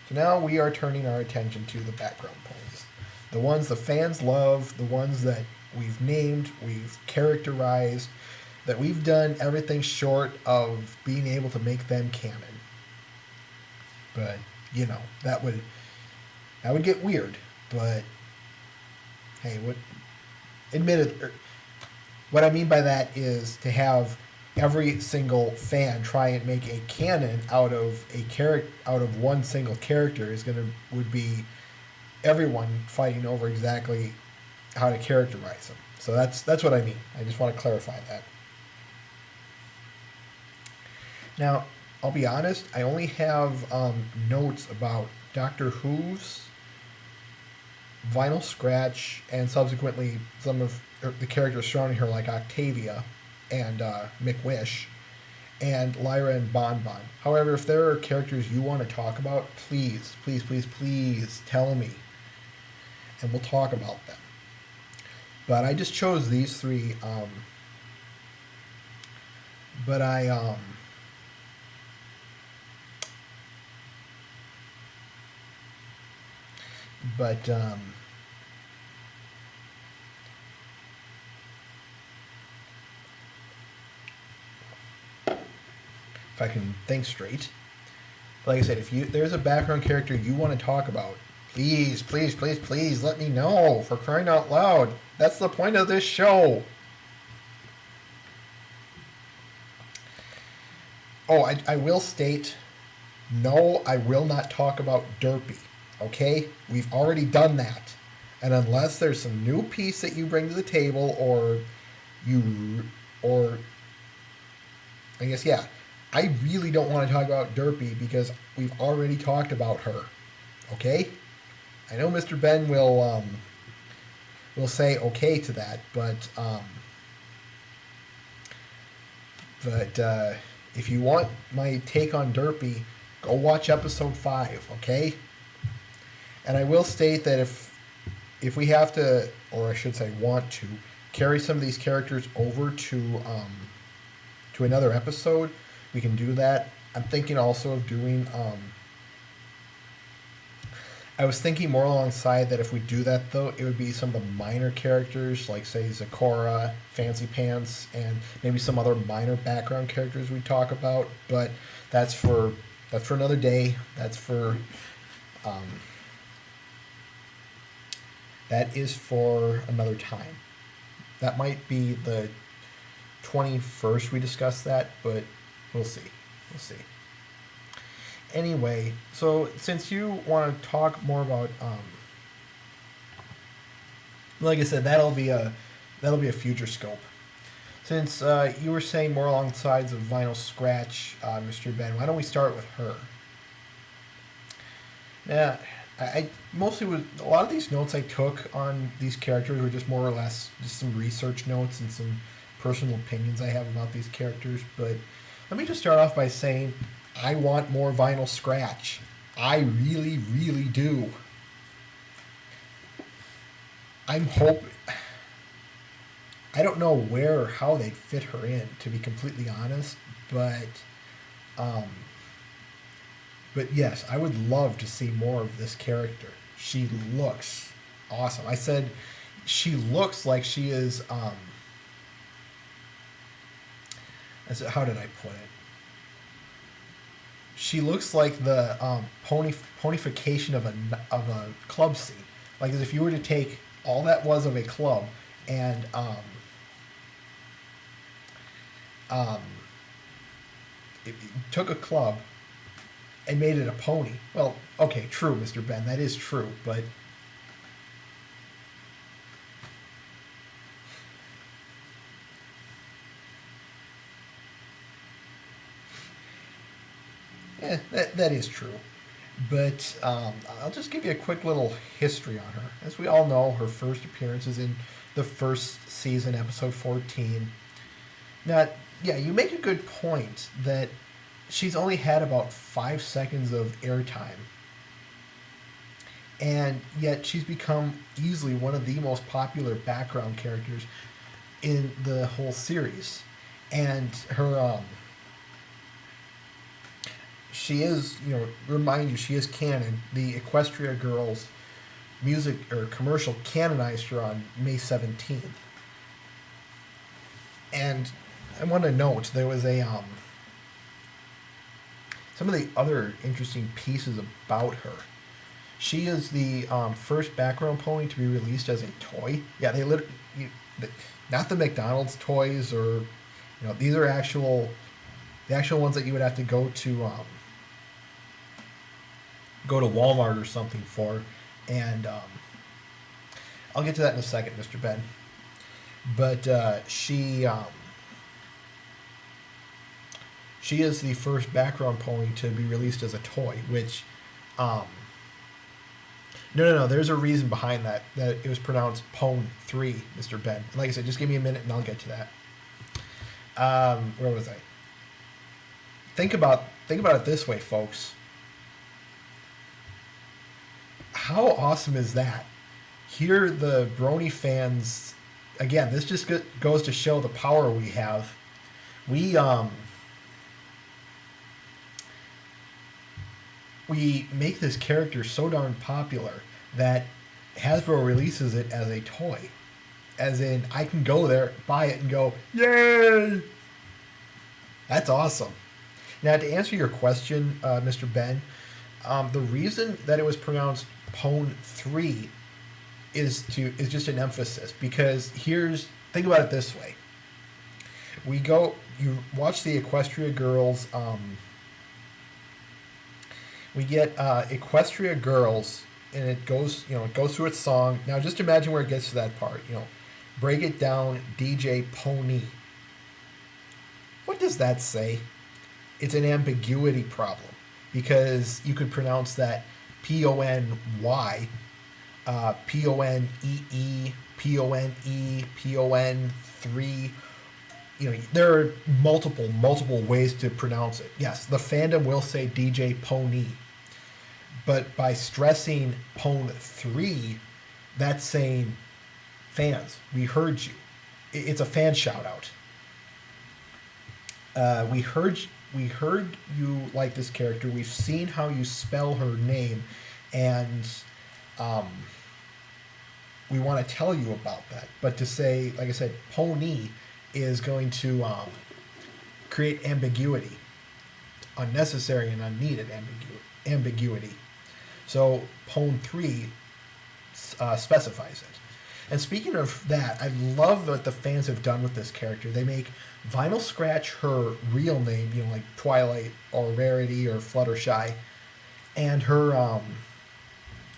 So now we are turning our attention to the background ponies. The ones the fans love, the ones that we've named, we've characterized, that we've done everything short of being able to make them canon. But, you know, that would get weird. But, hey, what I mean by that is to have every single fan try and make a canon out of one single character would be everyone fighting over exactly how to characterize them. So that's what I mean. I just want to clarify that. Now, I'll be honest, I only have notes about Doctor Who's Vinyl Scratch and subsequently some of the characters surrounding her, like Octavia and McWish and Lyra and Bon Bon. However, if there are characters you want to talk about, please tell me, and we'll talk about them. But I just chose these three. If I can think straight, like I said, if there's a background character you want to talk about, please let me know, for crying out loud. That's the point of this show. Oh, I will state, no, I will not talk about Derpy. Okay? We've already done that. And unless there's some new piece that you bring to the table, or I guess, yeah, I really don't want to talk about Derpy because we've already talked about her. Okay? I know Mr. Ben will say okay to that, but if you want my take on Derpy, go watch episode 5, okay? And I will state that if we have to, or I should say want to, carry some of these characters over to another episode, we can do that. I'm thinking also of doing... I was thinking more alongside that if we do that, though, it would be some of the minor characters, like, say, Zecora, Fancy Pants, and maybe some other minor background characters we talk about. But that's for another day. That is for another time. That might be the 21st we discuss that, but we'll see. Anyway, so since you want to talk more about, like I said, that'll be a future scope. Since you were saying more along the sides of Vinyl Scratch, Mr. Ben, why don't we start with her? Now, I mostly a lot of these notes I took on these characters were just more or less just some research notes and some personal opinions I have about these characters. But let me just start off by saying I want more Vinyl Scratch. I really, really do. I'm hoping... I don't know where or how they'd fit her in, to be completely honest, but yes, I would love to see more of this character. She looks awesome. I said she looks like she is, how did I put it? She looks like the ponification of a club scene. Like as if you were to take all that was of a club, and um, it took a club and made it a pony. Well, okay, true, Mr. Ben, that is true, but that is true. But I'll just give you a quick little history on her. As we all know, her first appearance is in the first season, episode 14. Now, yeah, you make a good point that she's only had about 5 seconds of airtime. And yet she's become easily one of the most popular background characters in the whole series. And her she is, remind you, she is canon. The Equestria Girls music or commercial canonized her on May 17th. And I want to note there was a some of the other interesting pieces about her. She is the first background pony to be released as a toy. Yeah, they literally, not the McDonald's toys, or these are the actual ones that you would have to go to Walmart or something for, and I'll get to that in a second, Mr. Ben. But she is the first background pony to be released as a toy, which no, there's a reason behind that it was pronounced Pone 3, Mr. Ben. And like I said, just give me a minute and I'll get to that. Where was I? Think about it this way, folks. How awesome is that? Here, the Brony fans, again, this just goes to show the power we have. We make this character so darn popular that Hasbro releases it as a toy. As in, I can go there, buy it, and go, yay! That's awesome. Now, to answer your question, Mr. Ben, the reason that it was pronounced Pone 3 is just an emphasis, because think about it this way. You watch the Equestria Girls, we get Equestria Girls, and it goes through its song. Now just imagine where it gets to that part, break it down, DJ Pony. What does that say? It's an ambiguity problem, because you could pronounce that Pony, Ponee, Pone, Pon 3. There are multiple ways to pronounce it. Yes, the fandom will say DJ Pony, but by stressing Pone 3, that's saying, fans, we heard you. It's a fan shout out. We heard you like this character. We've seen how you spell her name, and we want to tell you about that. But to say, like I said, Pony is going to create ambiguity, unnecessary and unneeded ambiguity. So Pone 3 specifies it. And speaking of that, I love what the fans have done with this character. They make Vinyl Scratch her real name, like Twilight or Rarity or Fluttershy, and her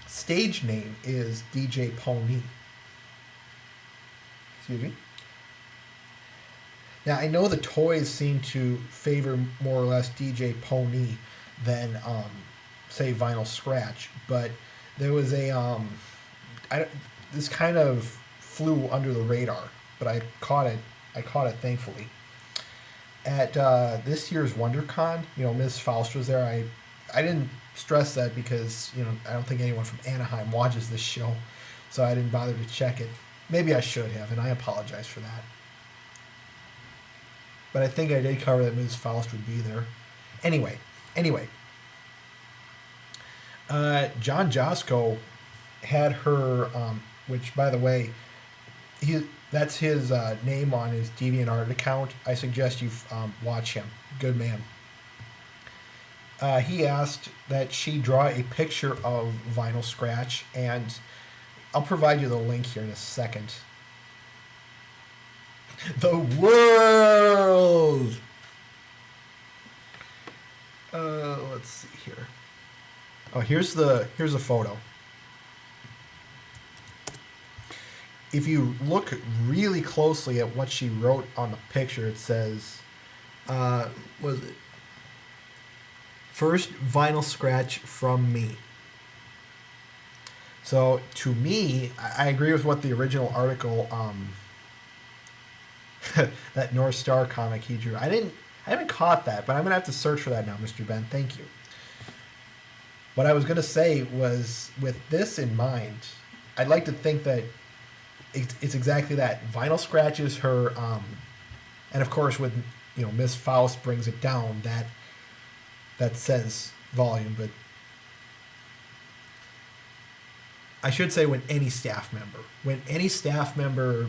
stage name is DJ Pony. Excuse me. Now, I know the toys seem to favor more or less DJ Pony than, say, Vinyl Scratch, but there was this kind of flew under the radar, but I caught it thankfully. At this year's WonderCon, Ms. Faust was there. I didn't stress that because, I don't think anyone from Anaheim watches this show, so I didn't bother to check it. Maybe I should have, and I apologize for that. But I think I did cover that Ms. Faust would be there. Anyway. John Josko had her, which, by the way, that's his name on his DeviantArt account. I suggest you watch him. Good man. He asked that she draw a picture of Vinyl Scratch, and I'll provide you the link here in a second. The world. Let's see here. Oh, here's a photo. If you look really closely at what she wrote on the picture, it says, what is it? First vinyl scratch from me. So to me, I agree with what the original article, that North Star comic he drew. I haven't caught that, but I'm gonna have to search for that now, Mr. Ben. Thank you. What I was gonna say was, with this in mind, I'd like to think that it's exactly that. Vinyl scratches her, and of course, with Miss Faust brings it down. That says volume, but I should say when any staff member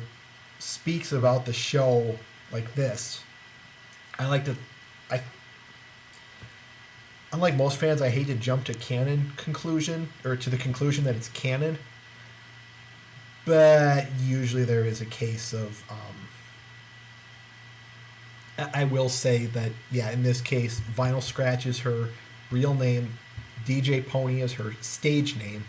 speaks about the show like this, unlike most fans, I hate to jump to canon conclusion, or to the conclusion that it's canon. But usually there is a case of, I will say that, yeah, in this case, Vinyl Scratch is her real name. DJ Pony is her stage name.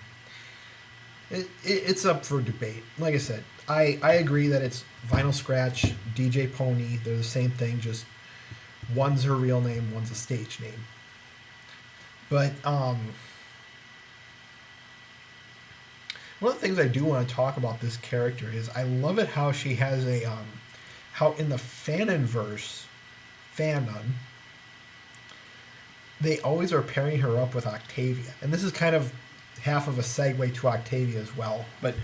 It's up for debate. Like I said, I agree that it's Vinyl Scratch, DJ Pony. They're the same thing, just one's her real name, one's a stage name. But, one of the things I do want to talk about this character is I love it how she has how in the fandom, they always are pairing her up with Octavia. And this is kind of half of a segue to Octavia as well. But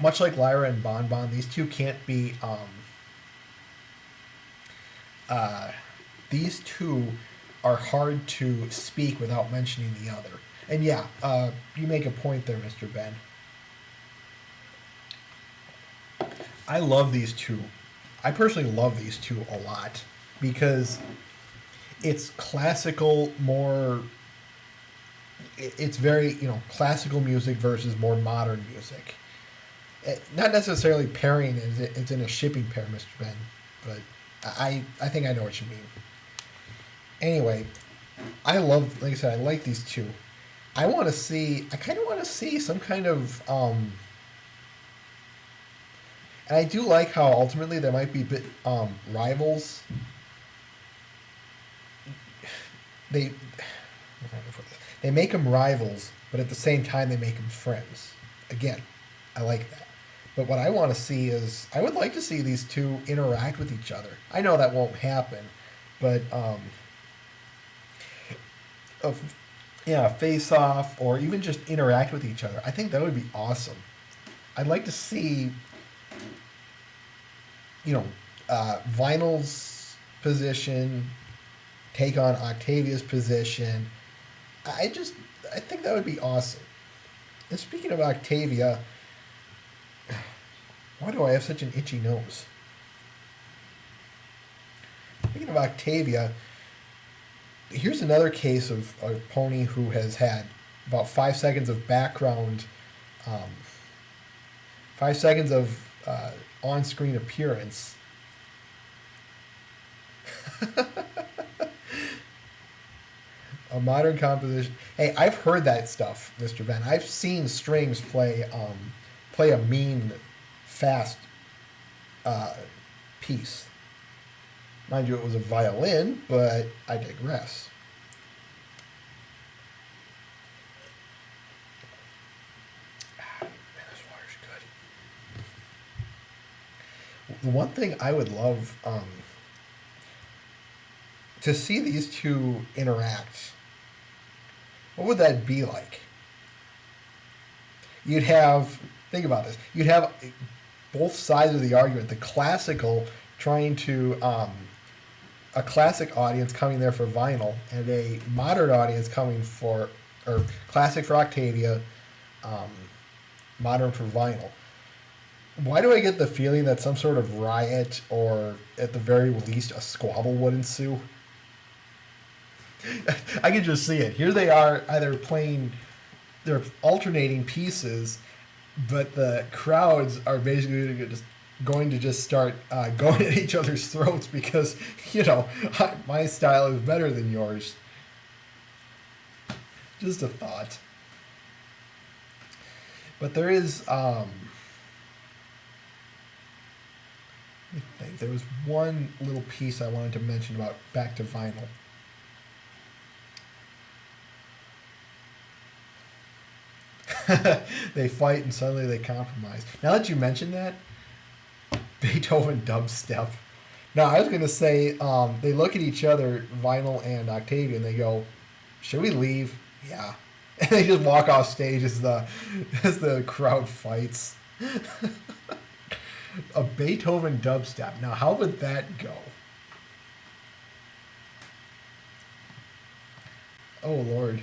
much like Lyra and Bon Bon, these two can't be, these two are hard to speak without mentioning the other. And yeah, you make a point there, Mr. Ben. I love these two. I personally love these two a lot because it's classical, it's very, classical music versus more modern music. Not necessarily pairing, it's in a shipping pair, Mr. Ben, but I think I know what you mean. Anyway, I love, like I said, I like these two. I kind of want to see some kind of, and I do like how ultimately there might be rivals. They make them rivals, but at the same time they make them friends. Again, I like that. But what I want to see is, I would like to see these two interact with each other. I know that won't happen, but face off or even just interact with each other. I think that would be awesome. I'd like to see, Vinyl's position take on Octavia's position. I think that would be awesome. And speaking of Octavia, why do I have such an itchy nose? Speaking of Octavia, here's another case of a pony who has had about 5 seconds of background, 5 seconds of on-screen appearance. A modern composition. Hey, I've heard that stuff, Mr. Ben. I've seen strings play a mean, fast piece. Mind you, it was a violin, but I digress. Man, this water's good. The one thing I would love to see these two interact. What would that be like? Think about this. You'd have both sides of the argument. The classical trying to, a classic audience coming there for vinyl, and a modern audience coming for, or classic for Octavia, modern for vinyl. Why do I get the feeling that some sort of riot, or at the very least a squabble would ensue? I can just see it. Here they are, either they're alternating pieces, but the crowds are basically going to just start going at each other's throats because, my style is better than yours. Just a thought. But there is, let me think, there was one little piece I wanted to mention about back to vinyl. They fight and suddenly they compromise. Now that you mention that, Beethoven dubstep. No, I was gonna say they look at each other, Vinyl and Octavia, and they go, "Should we leave?" Yeah, and they just walk off stage as the crowd fights. A Beethoven dubstep. Now, how would that go? Oh Lord.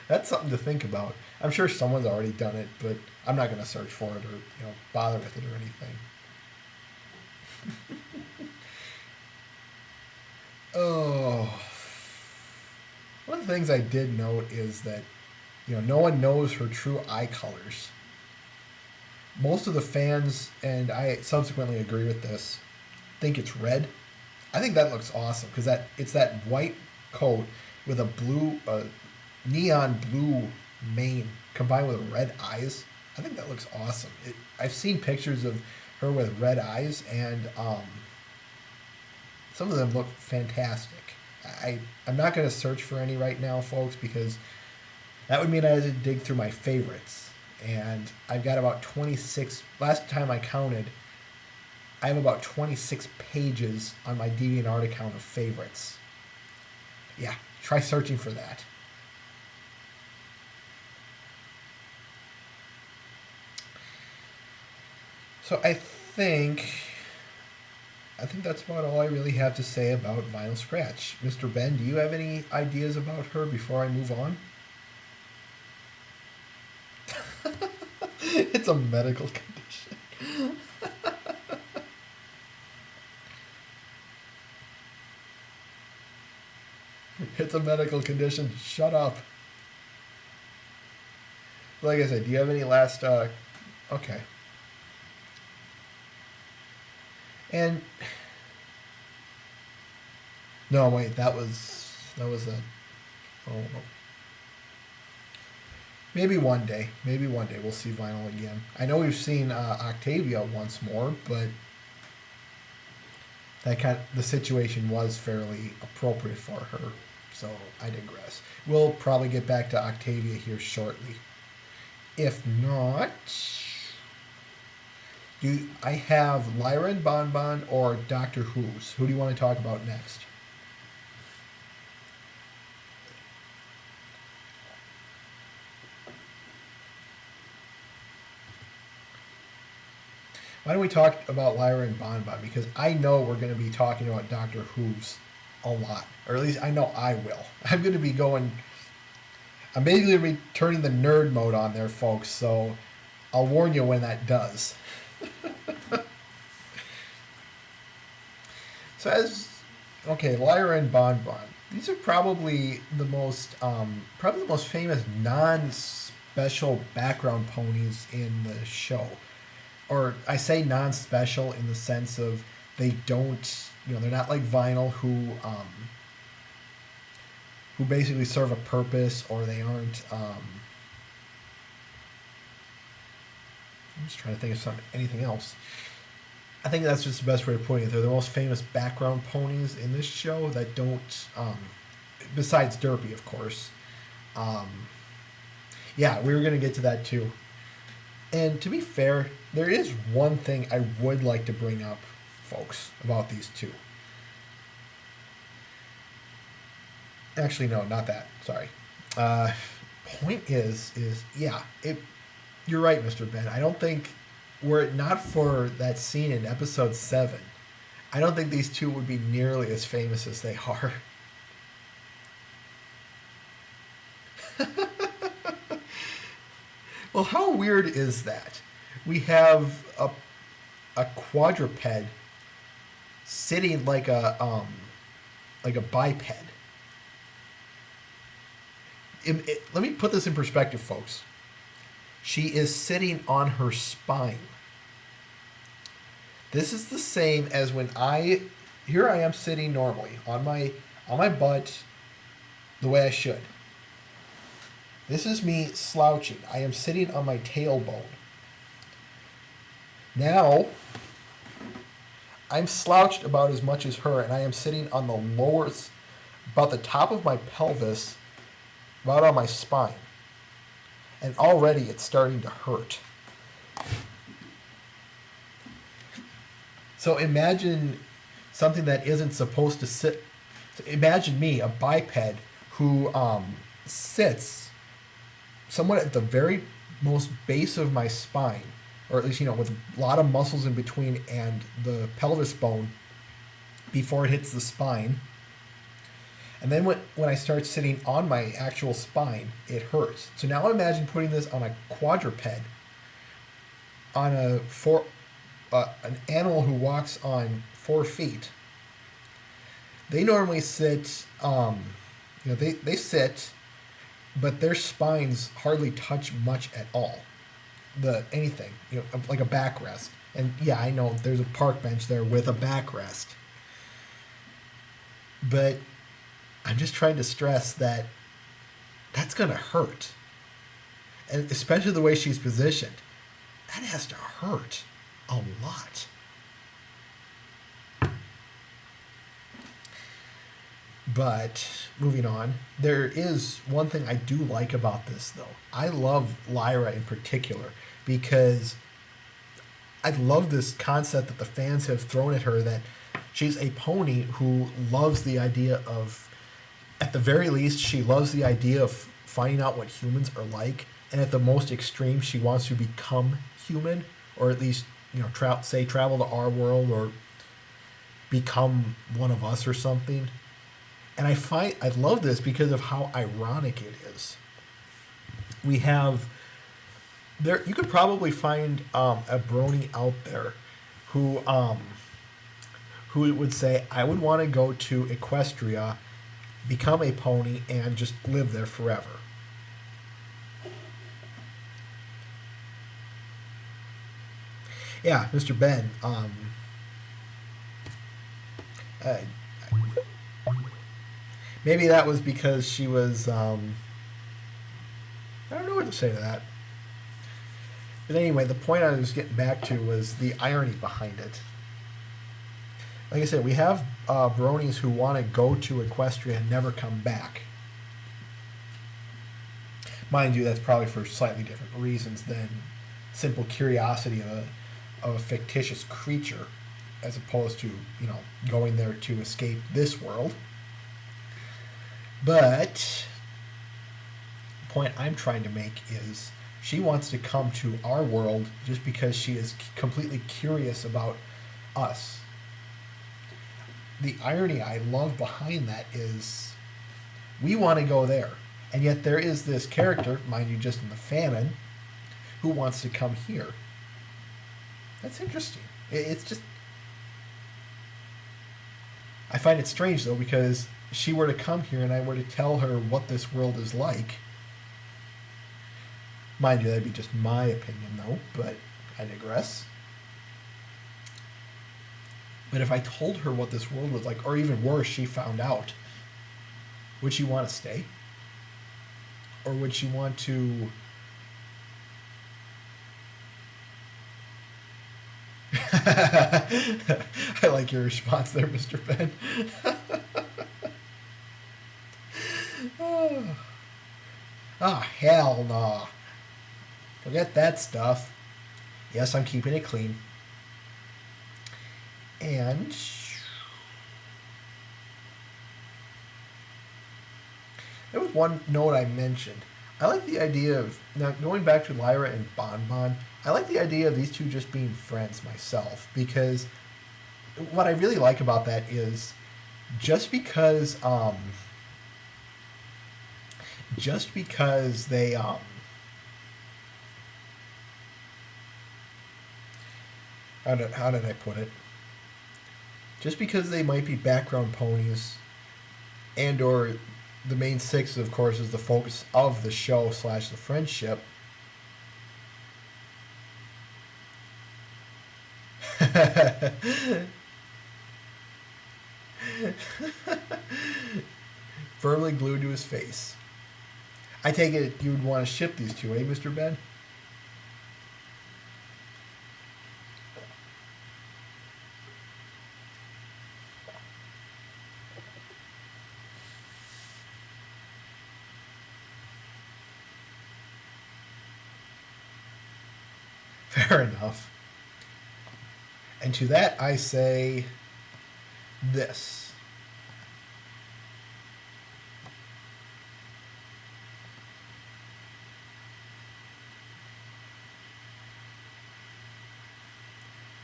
That's something to think about. I'm sure someone's already done it, but I'm not going to search for it or bother with it or anything. Oh, one of the things I did note is that no one knows her true eye colors. Most of the fans, and I subsequently agree with this, think it's red. I think that looks awesome because it's that white coat with a blue, neon blue mane combined with red eyes. I think that looks awesome. I've seen pictures of her with red eyes, and some of them look fantastic. I'm not going to search for any right now, folks, because that would mean I had to dig through my favorites. And I've got about 26, last time I counted, I have about 26 pages on my DeviantArt account of favorites. Yeah, try searching for that. So I think that's about all I really have to say about Vinyl Scratch. Mr. Ben, do you have any ideas about her before I move on? It's a medical condition. It's a medical condition. Shut up. Like I said, do you have any last... Okay. And... No, wait, that was a... Oh, no. Maybe one day we'll see Vinyl again. I know we've seen Octavia once more, but the situation was fairly appropriate for her, so I digress. We'll probably get back to Octavia here shortly. If not, I have Lyra and Bonbon or Doctor Who's? Who do you want to talk about next? Why don't we talk about Lyra and Bonbon? Because I know we're going to be talking about Doctor Who's a lot. Or at least I know I will. I'm going to be going... I'm basically going to be turning the nerd mode on there, folks. So I'll warn you when that does. Okay, Lyra and Bonbon. These are probably the most famous non-special background ponies in the show. Or I say non-special in the sense of they don't, they're not like Vinyl who basically serve a purpose, or they aren't. I'm just trying to think of anything else. I think that's just the best way of putting it. They're the most famous background ponies in this show that don't, besides Derpy, of course. Yeah, we were going to get to that too. And to be fair, there is one thing I would like to bring up, folks, about these two. Actually, no, not that. Sorry. Point is, yeah, you're right, Mr. Ben. I don't think, were it not for that scene in episode 7, I don't think these two would be nearly as famous as they are. Well, how weird is that? We have a quadruped sitting like a biped. let me put this in perspective, folks. She is sitting on her spine. This is the same as when here I am sitting normally on my butt the way I should. This is me slouching. I am sitting on my tailbone. Now, I'm slouched about as much as her, and I am sitting on the lowest, about the top of my pelvis, about on my spine. And already it's starting to hurt. So imagine something that isn't supposed to sit. Imagine me, a biped, who sits somewhat at the very most base of my spine, or at least, with a lot of muscles in between and the pelvis bone before it hits the spine. And then when I start sitting on my actual spine, it hurts. So now imagine putting this on a quadruped, on an animal who walks on 4 feet. They normally sit, they sit, but their spines hardly touch much at all. Anything, like a backrest. And yeah, I know there's a park bench there with a backrest. But I'm just trying to stress that that's going to hurt. And especially the way she's positioned. That has to hurt a lot. But moving on, there is one thing I do like about this, though. I love Lyra in particular because I love this concept that the fans have thrown at her, that she's a pony who loves the idea of, at the very least, she loves the idea of finding out what humans are like, and at the most extreme, she wants to become human, or at least, travel to our world or become one of us or something. And I love this because of how ironic it is. We have there. You could probably find a brony out there who would say, I would want to go to Equestria, become a pony, and just live there forever. Yeah, Mr. Ben. Maybe that was because she was. I don't know what to say to that. But anyway, the point I was getting back to was the irony behind it. Like I said, we have bronies who want to go to Equestria and never come back. Mind you, that's probably for slightly different reasons than simple curiosity of a fictitious creature, as opposed to, going there to escape this world. But the point I'm trying to make is she wants to come to our world just because she is completely curious about us. The irony I love behind that is we want to go there. And yet there is this character, mind you, just in the fanon, who wants to come here. That's interesting. It's just... I find it strange, though, because she were to come here and I were to tell her what this world is like. Mind you, that'd be just my opinion, though, but I digress. But if I told her what this world was like, or even worse, she found out, would she want to stay? Or would she want to... I like your response there, Mr. Ben. Hell no. Forget that stuff. Yes, I'm keeping it clean. And there was one note I mentioned. I like the idea of, now going back to Lyra and Bonbon, I like the idea of these two just being friends myself, because what I really like about that is just because they how did I put it? Just because they might be background ponies and or the main six, of course, is the focus of the show slash the friendship. Firmly glued to his face. I take it you would want to ship these two, eh, Mr. Ben? Fair enough. And to that I say this.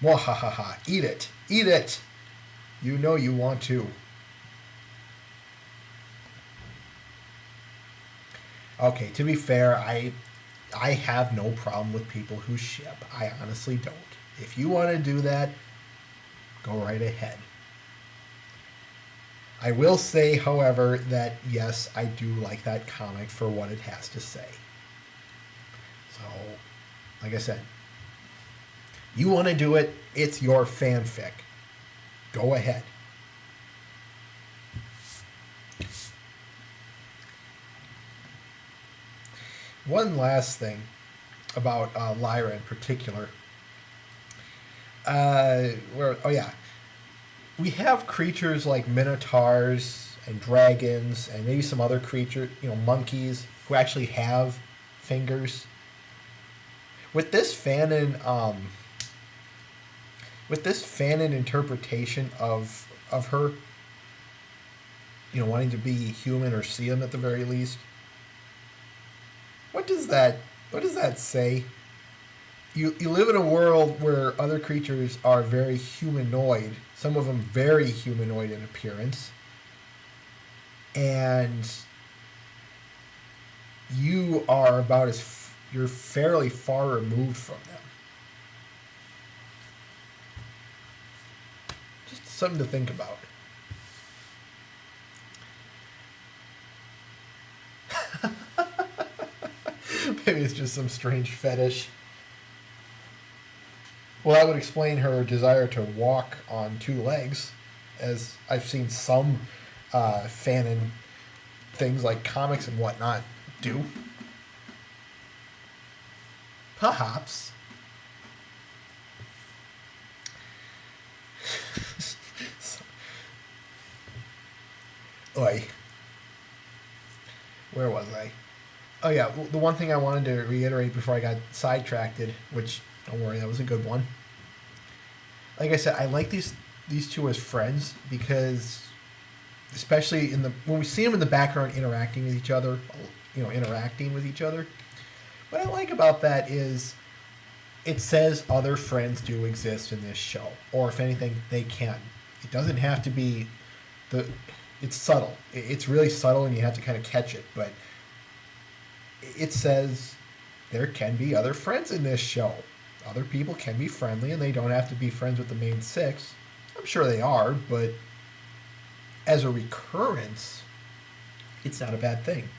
Mwahaha. Eat it. Eat it. You know you want to. Okay, to be fair, I have no problem with people who ship. I honestly don't. If you want to do that, go right ahead. I will say, however, that yes, I do like that comic for what it has to say. So, like I said, you want to do it, it's your fanfic. Go ahead. One last thing about Lyra in particular. We have creatures like minotaurs and dragons and maybe some other creature, monkeys who actually have fingers. With this fanon interpretation of her, wanting to be human or see him at the very least. What does that say? You live in a world where other creatures are very humanoid, some of them very humanoid in appearance, and you are you're fairly far removed from them. Just something to think about. Maybe it's just some strange fetish. Well, that would explain her desire to walk on two legs, as I've seen some fanon things like comics and whatnot do. Perhaps. Oi. Where was I? Oh yeah, the one thing I wanted to reiterate before I got sidetracked, which, don't worry, that was a good one. Like I said, I like these two as friends because, especially when we see them in the background interacting with each other, what I like about that is it says other friends do exist in this show, or if anything, they can. It doesn't have to be it's subtle. It's really subtle, and you have to kind of catch it, but it says there can be other friends in this show. Other people can be friendly, and they don't have to be friends with the main six. I'm sure they are, but as a recurrence, it's not a bad thing.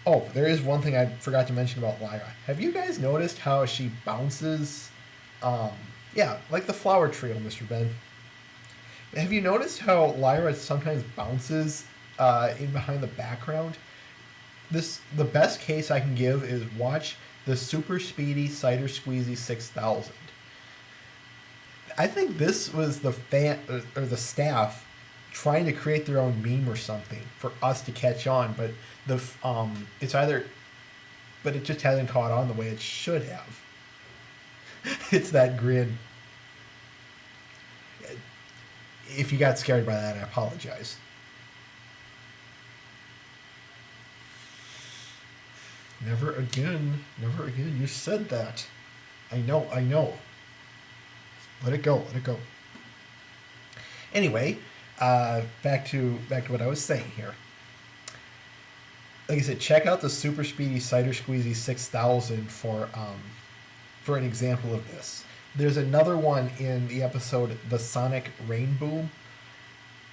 Oh, there is one thing I forgot to mention about Lyra. Have you guys noticed how she bounces? Like the flower trio, Mr. Ben. Have you noticed how Lyra sometimes bounces in behind the background? The best case I can give is watch the Super Speedy Cider Squeezy 6000. I think this was the the staff trying to create their own meme or something for us to catch on, but it just hasn't caught on the way it should have. It's that grin. If you got scared by that, I apologize. Never again. Never again. You said that. I know. Let it go. Anyway, back to what I was saying here. Like I said, check out the Super Speedy Cider Squeezy 6000 for an example of this. There's another one in the episode The Sonic Rain Boom.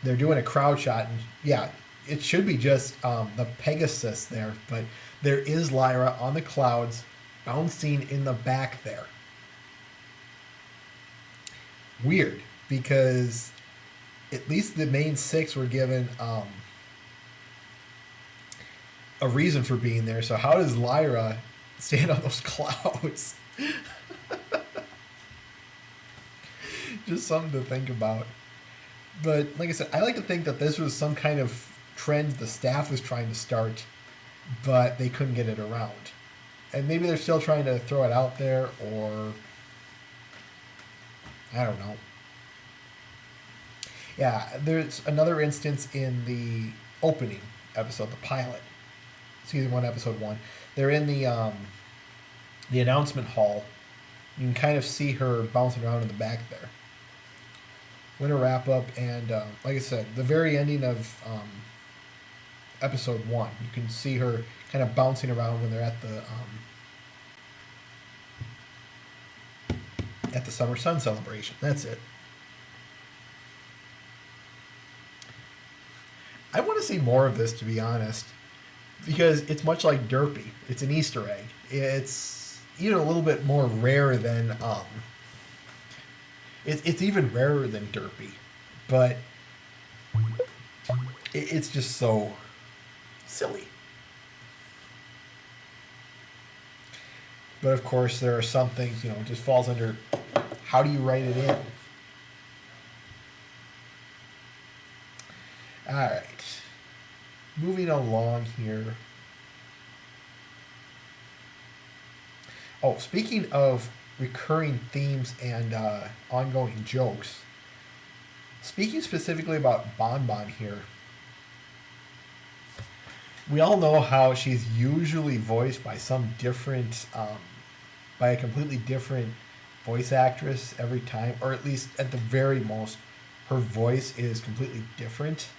they're doing a crowd shot, and yeah, it should be just the Pegasus there, but there is Lyra on the clouds, bouncing in the back there. Weird, because at least the main six were given a reason for being there. So how does Lyra stand on those clouds? Just something to think about. But like I said, I like to think that this was some kind of trend the staff was trying to start, but they couldn't get it around. And maybe they're still trying to throw it out there, or I don't know. Yeah, there's another instance in the opening episode, the pilot, season 1, episode 1. They're in the announcement hall. You can kind of see her bouncing around in the back there. Winter wrap up, and like I said, the very ending of episode 1, you can see her kind of bouncing around when they're at the summer sun celebration. That's it. I want to see more of this, to be honest, because it's much like Derpy. It's an Easter egg. It's even a little bit more rare than it's even rarer than Derpy, but it's just so silly. But of course, there are some things, it just falls under how do you write it in? All right. Moving along here. Oh, speaking of recurring themes and ongoing jokes, speaking specifically about Bon Bon here, we all know how she's usually voiced by some different, by a completely different voice actress every time, or at least at the very most, her voice is completely different.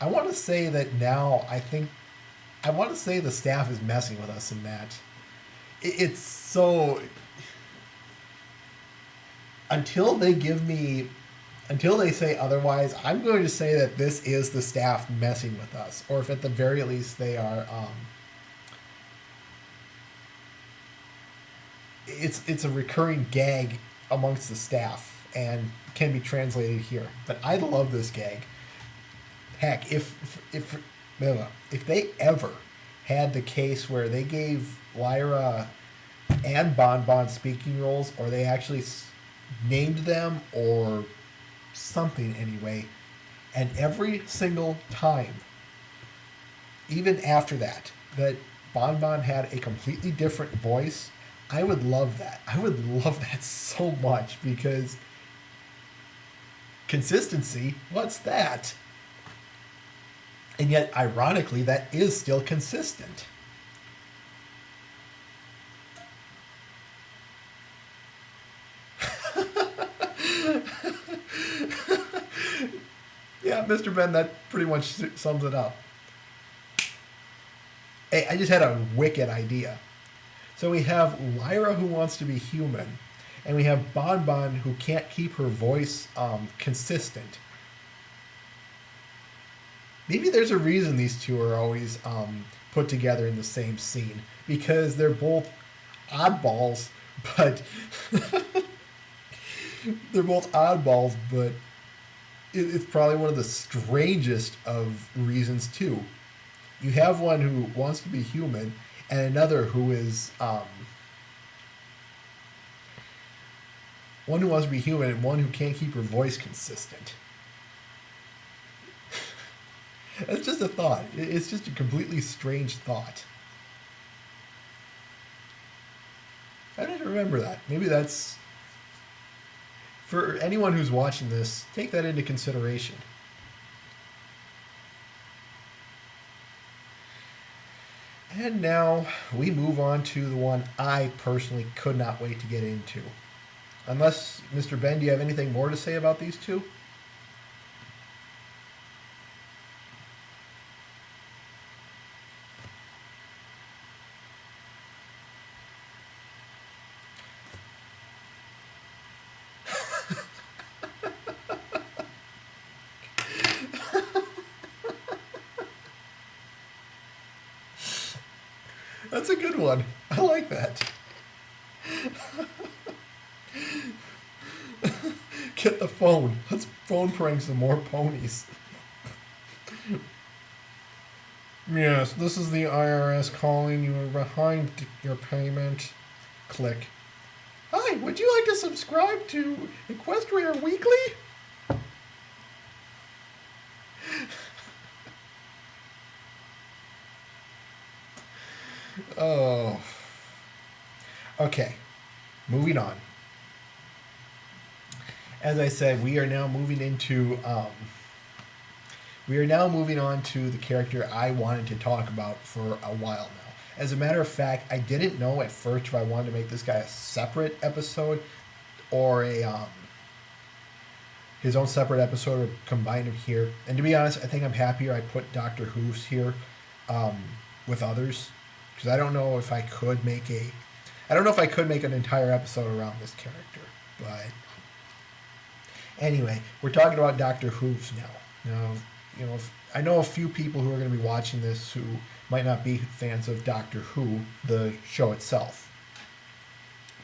I want to say that now, I want to say the staff is messing with us in that. It's so, until they say otherwise, I'm going to say that this is the staff messing with us, or if at the very least they are, it's a recurring gag amongst the staff and can be translated here. But I love this gag. Heck, if they ever had the case where they gave Lyra and Bon Bon speaking roles, or they actually named them or something anyway, and every single time, even after that Bon Bon had a completely different voice, I would love that. I would love that so much, because consistency, what's that? And yet, ironically, that is still consistent. Yeah, Mr. Ben, that pretty much sums it up. Hey, I just had a wicked idea. So we have Lyra who wants to be human, and we have Bon Bon who can't keep her voice consistent. Maybe there's a reason these two are always put together in the same scene, because they're both oddballs, but it's probably one of the strangest of reasons too. You have one who wants to be human, and another who is one who wants to be human and one who can't keep her voice consistent. That's just a thought. It's just a completely strange thought. I didn't remember that. Maybe that's, for anyone who's watching this, take that into consideration. And now we move on to the one I personally could not wait to get into. Unless, Mr. Ben, do you have anything more to say about these two? That's a good one. I like that. Get the phone. Let's phone prank some more ponies. Yes, this is the IRS calling. You are behind your payment. Click. Hi, would you like to subscribe to Equestria Weekly? Oh. Okay, moving on. As I said, we are now moving on to the character I wanted to talk about for a while now. As a matter of fact, I didn't know at first if I wanted to make this guy a separate episode or his own separate episode or combine him here. And to be honest, I think I'm happier I put Doctor Who's here with others, because I don't know if I could make an entire episode around this character. But anyway, we're talking about Doctor Who's now. Now, I know a few people who are going to be watching this who might not be fans of Doctor Who, the show itself.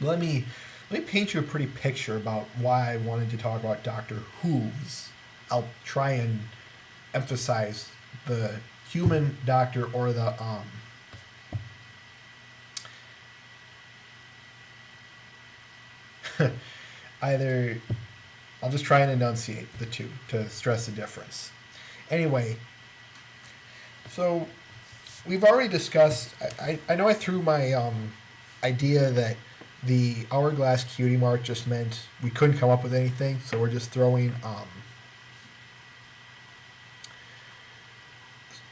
Let me paint you a pretty picture about why I wanted to talk about Doctor Who's. I'll try and emphasize the human doctor or the either. I'll just try and enunciate the two to stress the difference. Anyway, so we've already discussed. I know I threw my idea that the hourglass cutie mark just meant we couldn't come up with anything, so we're just throwing.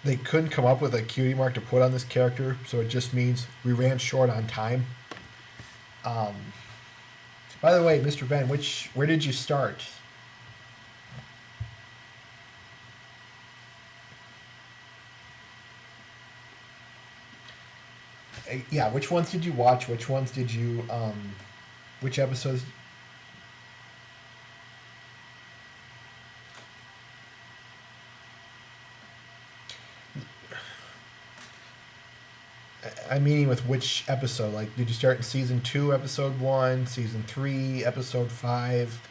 They couldn't come up with a cutie mark to put on this character, so it just means we ran short on time. By the way, Mr. Ben, where did you start? Yeah, which ones did you watch? Which ones did you, which episodes? I'm meaning with which episode? Like, did you start in season 2, episode 1, season 3, episode 5,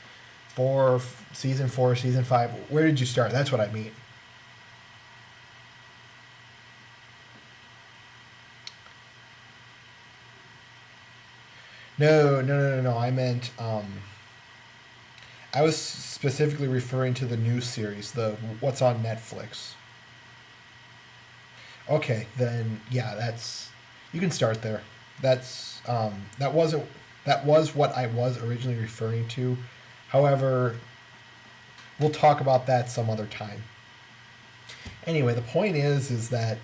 4, season 4, season 5? Where did you start? That's what I mean. No. I meant, I was specifically referring to the new series, the what's on Netflix. Okay, then yeah, you can start there. That was what I was originally referring to. However, we'll talk about that some other time. Anyway, the point is that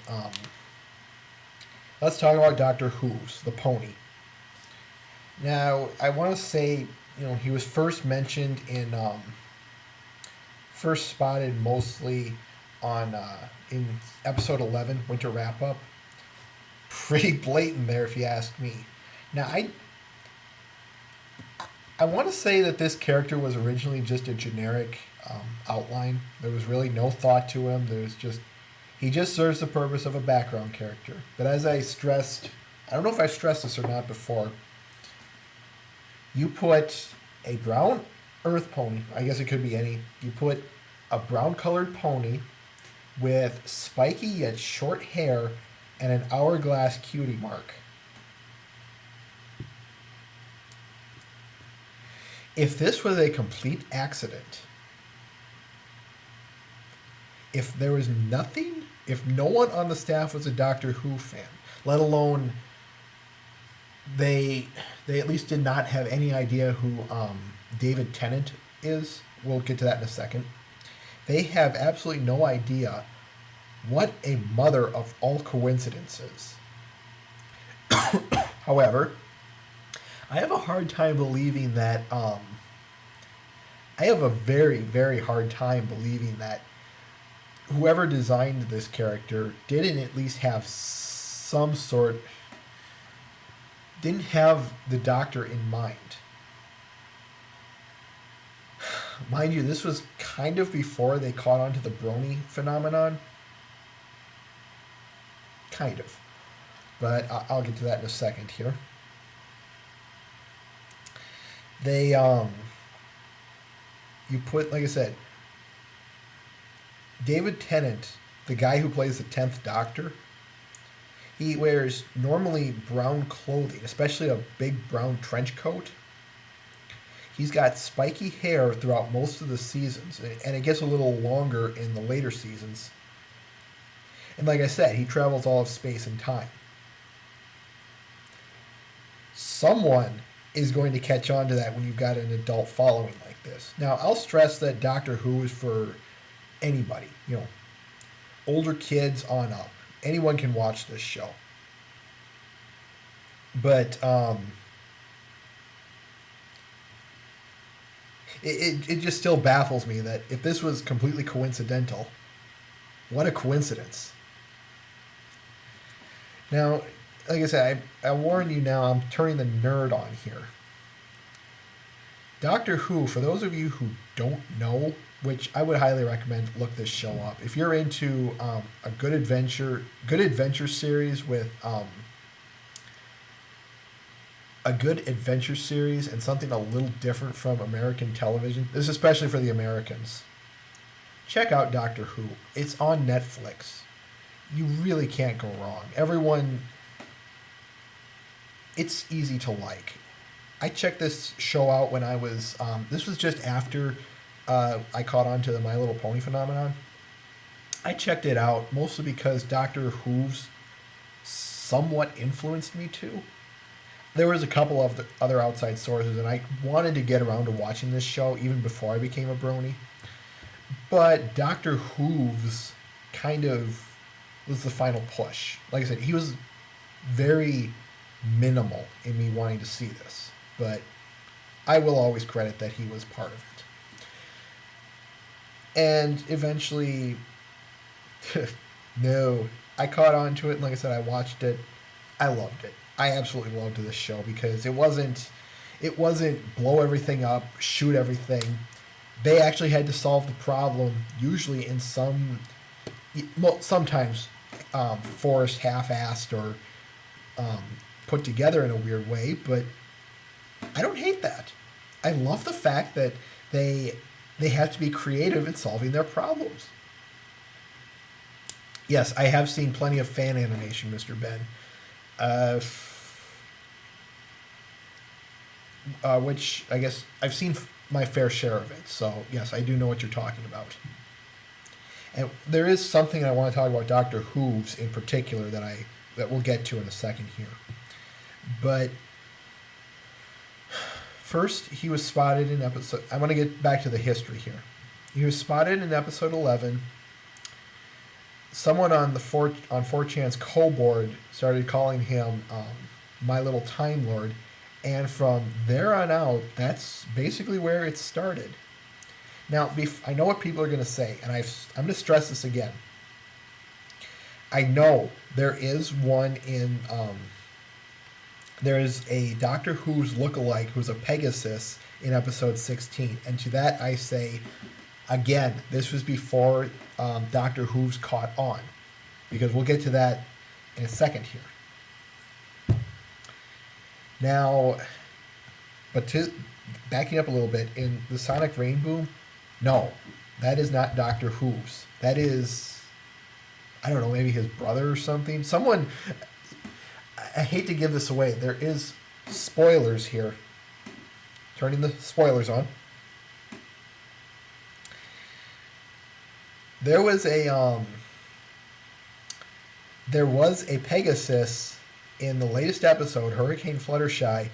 let's talk about Doctor Who's the pony. Now, I want to say, he was first mentioned first spotted mostly on in episode 11, Winter Wrap Up. Pretty blatant there, if you ask me. Now, I want to say that this character was originally just a generic outline. There was really no thought to him. He just serves the purpose of a background character. But as I stressed, I don't know if I stressed this or not before, you put a brown earth pony, I guess it could be any, you put a brown colored pony with spiky yet short hair and an hourglass cutie mark. If this was a complete accident, if there was nothing, if no one on the staff was a Doctor Who fan, let alone they at least did not have any idea who David Tennant is. We'll get to that in a second. They have absolutely no idea what a mother of all coincidences. However, I have a hard time believing that. I have a very, very hard time believing that whoever designed this character didn't at least have some sort. Didn't have the Doctor in mind. Mind you, this was kind of before they caught on to the brony phenomenon. Kind of. but I'll get to that in a second here. They you put, like I said, David Tennant, the guy who plays the 10th Doctor, he wears normally brown clothing, especially a big brown trench coat. He's got spiky hair throughout most of the seasons, and it gets a little longer in the later seasons. And like I said, he travels all of space and time. Someone is going to catch on to that when you've got an adult following like this. Now, I'll stress that Doctor Who is for anybody, older kids on up. Anyone can watch this show. But it just still baffles me that if this was completely coincidental, what a coincidence. Now, like I said, I warn you now, I'm turning the nerd on here. Doctor Who, for those of you who don't know, which I would highly recommend look this show up. If you're into a good adventure series with a good adventure series and something a little different from American television, this is especially for the Americans, check out Doctor Who. It's on Netflix. You really can't go wrong. It's easy to like. I checked this show out when I was, this was just after I caught on to the My Little Pony phenomenon. I checked it out mostly because Doctor Who's somewhat influenced me too. There was a couple of other outside sources, and I wanted to get around to watching this show even before I became a brony. But Doctor Who's kind of was the final push. Like I said, he was very minimal in me wanting to see this, but I will always credit that he was part of it. And eventually, no, I caught on to it, and like I said, I watched it. I loved it. I absolutely loved this show because it wasn't blow everything up, shoot everything. They actually had to solve the problem, usually in sometimes forced, half-assed, or put together in a weird way, but I don't hate that. I love the fact that they have to be creative in solving their problems. Yes, I have seen plenty of fan animation, Mr. Ben. Which I guess I've seen my fair share of it. So yes, I do know what you're talking about. And there is something I want to talk about Doctor Who's in particular that we'll get to in a second here. But first, he was spotted in episode. I want to get back to the history here. He was spotted in episode 11. Someone on 4chan's co-board started calling him My Little Time Lord, and from there on out, that's basically where it started. Now, I know what people are going to say, and I'm going to stress this again. I know there is one in... there is a Doctor Who's lookalike who's a Pegasus in episode 16, and to that I say, again, this was before Doctor Who's caught on, because we'll get to that in a second here. Now, backing up a little bit, in the Sonic Rainboom, no, that is not Doctor Who's. That is, I don't know, maybe his brother or something. Someone, I hate to give this away. There is spoilers here. Turning the spoilers on. There was a Pegasus in the latest episode, Hurricane Fluttershy,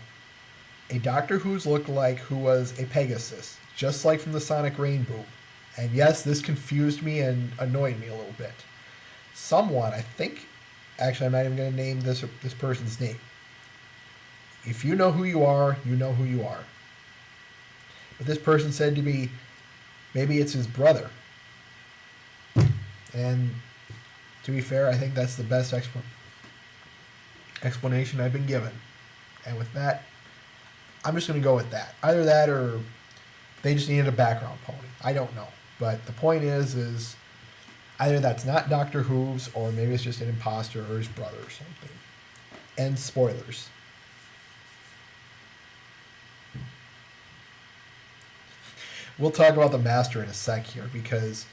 a Doctor Who's lookalike who was a Pegasus, just like from the Sonic Rainbow. And yes, this confused me and annoyed me a little bit. Someone, I think, actually I'm not even going to name this person's name. If you know who you are, you know who you are. But this person said to me, maybe it's his brother. And to be fair, I think that's the best explanation I've been given. And with that, I'm just going to go with that. Either that or they just needed a background pony. I don't know. But the point is either that's not Doctor Who's, or maybe it's just an imposter or his brother or something. and spoilers. We'll talk about the Master in a sec here, because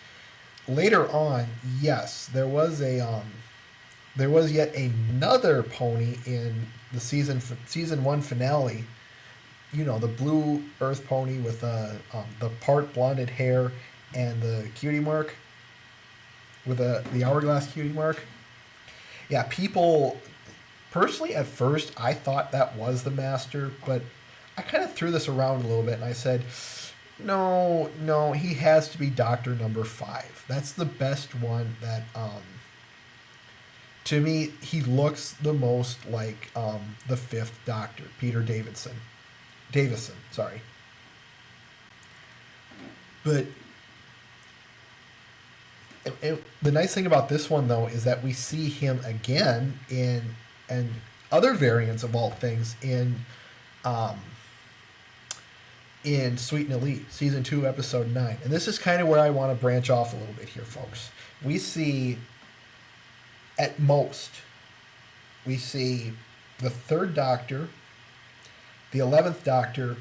later on, yes, there was yet another pony in the season one finale. You know, the blue Earth pony with the part blonded hair and the cutie mark with the hourglass cutie mark. Yeah, people personally at first I thought that was the Master, but I kind of threw this around a little bit and I said, no, he has to be Doctor Number 5. That's the best one that to me he looks the most like the fifth Doctor, Peter Davison, sorry. But the nice thing about this one though is that we see him again in and other variants of all things in Sweet and Elite, Season 2, Episode 9. And this is kind of where I want to branch off a little bit here, folks. We see, at most, we see the 3rd Doctor, the 11th Doctor,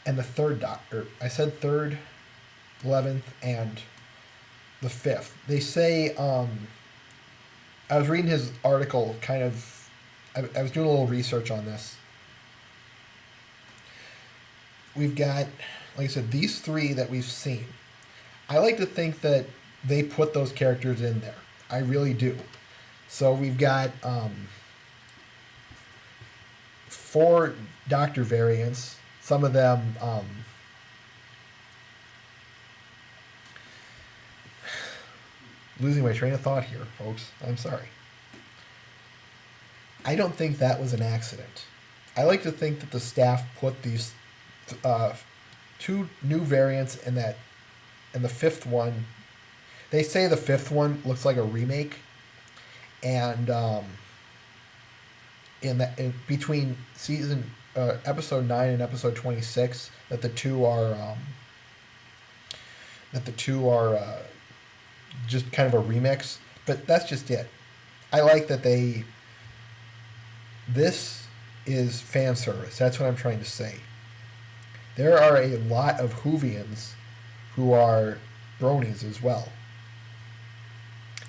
and the 3rd Doctor. I said 3rd, 11th, and the 5th. They say, I was reading his article, I was doing a little research on this. We've got, like I said, these 3 that we've seen. I like to think that they put those characters in there. I really do. So we've got 4 Doctor variants. Some of them, losing my train of thought here, folks. I'm sorry. I don't think that was an accident. I like to think that the staff put these 2 new variants in the 5th one. They say the 5th one looks like a remake, and in between episode 9 and episode 26, that the two are just kind of a remix. But that's just it. I like that this is fan service. That's what I'm trying to say. There are a lot of Whovians who are bronies as well.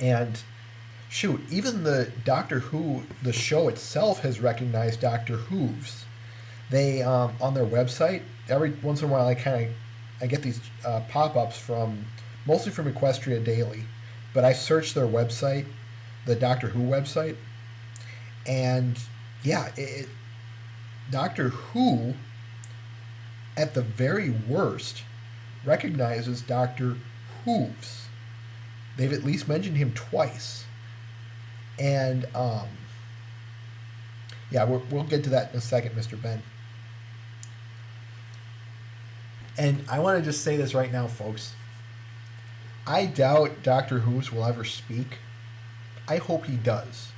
And shoot, even the Doctor Who, the show itself has recognized Doctor Who's. They, on their website, every once in a while I get these pop-ups mostly from Equestria Daily, but I search their website, the Doctor Who website, and yeah, Doctor Who, at the very worst, recognizes Doctor Who's. They've at least mentioned him twice. And, yeah, we'll get to that in a second, Mr. Ben. And I want to just say this right now, folks. I doubt Doctor Who's will ever speak. I hope he does.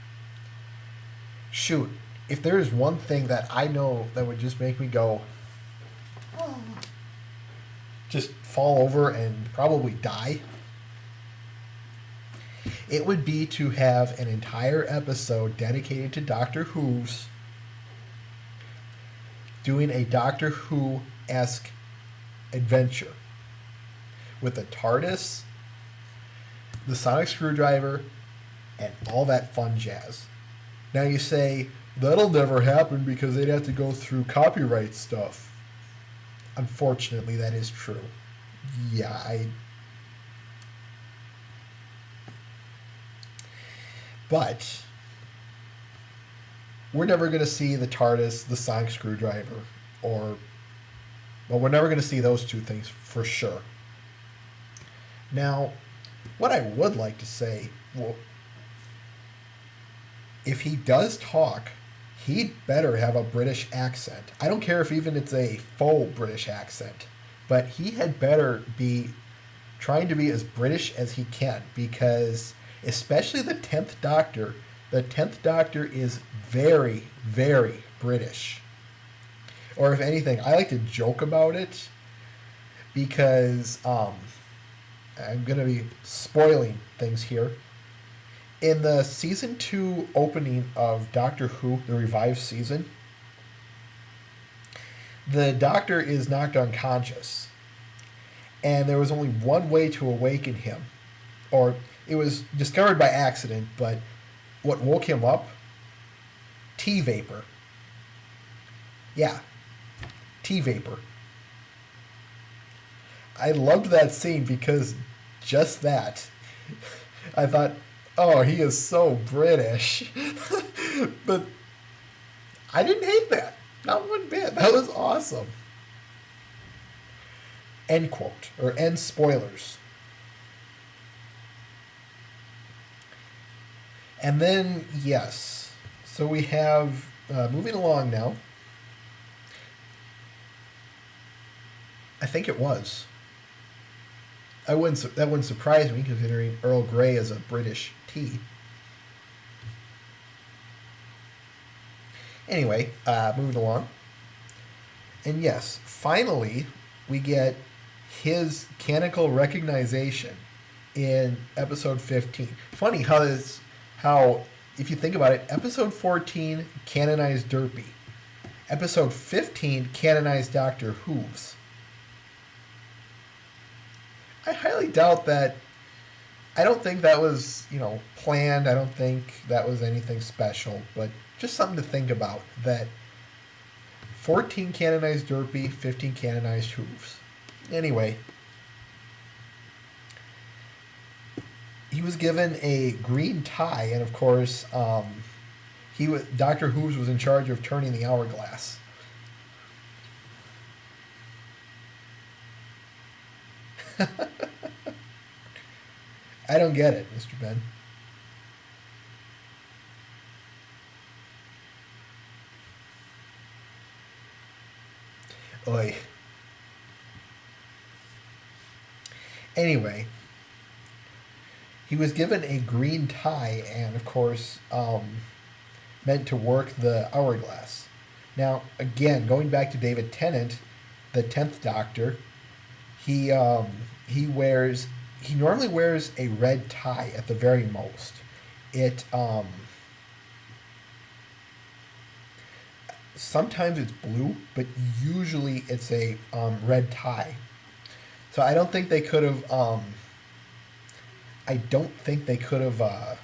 Shoot, if there is one thing that I know that would just make me go, just fall over and probably die, it would be to have an entire episode dedicated to Doctor Who's doing a Doctor Who-esque adventure with the TARDIS, the sonic screwdriver, and all that fun jazz. Now you say, that'll never happen because they'd have to go through copyright stuff. Unfortunately, that is true. Yeah, But we're never going to see the TARDIS, the sonic screwdriver, we're never going to see those two things for sure. Now, what I would like to say, well, if he does talk, he'd better have a British accent. I don't care if even it's a faux British accent, but he had better be trying to be as British as he can, because especially the 10th Doctor is very, very British. Or if anything, I like to joke about it because I'm going to be spoiling things here. In the season 2 opening of Doctor Who, the revived season, the Doctor is knocked unconscious, and there was only one way to awaken him, or it was discovered by accident, but what woke him up? Tea vapor. Yeah, tea vapor. I loved that scene because just that. I thought, oh, he is so British. But I didn't hate that. Not one bit. That was awesome. End quote, or end spoilers. And then, yes. So we have, moving along now. I think it was. That wouldn't surprise me, considering Earl Grey is a British tea. Anyway, moving along. And yes, finally, we get his canonical recognition in episode 15. Funny how, if you think about it, episode 14 canonized Derpy. Episode 15 canonized Doctor Who's. I highly doubt that. I don't think that was, planned. I don't think that was anything special, but just something to think about, that 14 canonized Derpy, 15 canonized Who's. Anyway, he was given a green tie, and of course, Dr. Who's was in charge of turning the hourglass. I don't get it, Mr. Ben. Oy. Anyway, he was given a green tie and, of course, meant to work the hourglass. Now, again, going back to David Tennant, the 10th Doctor, he normally wears a red tie at the very most. Sometimes it's blue, but usually it's a red tie. So I don't think they could have. I don't think they could have. How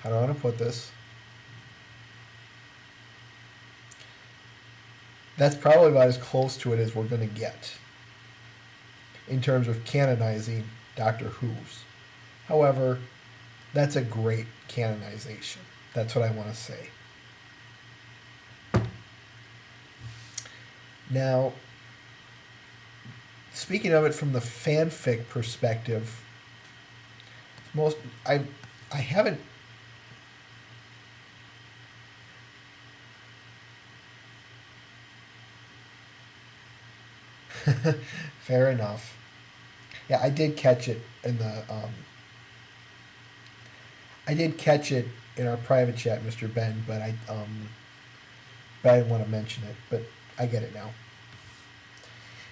do I want to put this? That's probably about as close to it as we're going to get in terms of canonizing Doctor Who's. However, that's a great canonization. That's what I want to say. Now, speaking of it from the fanfic perspective, I haven't. Fair enough. Yeah, I did catch it in the. I did catch it in our private chat, Mr. Ben, but I didn't want to mention it. But I get it now.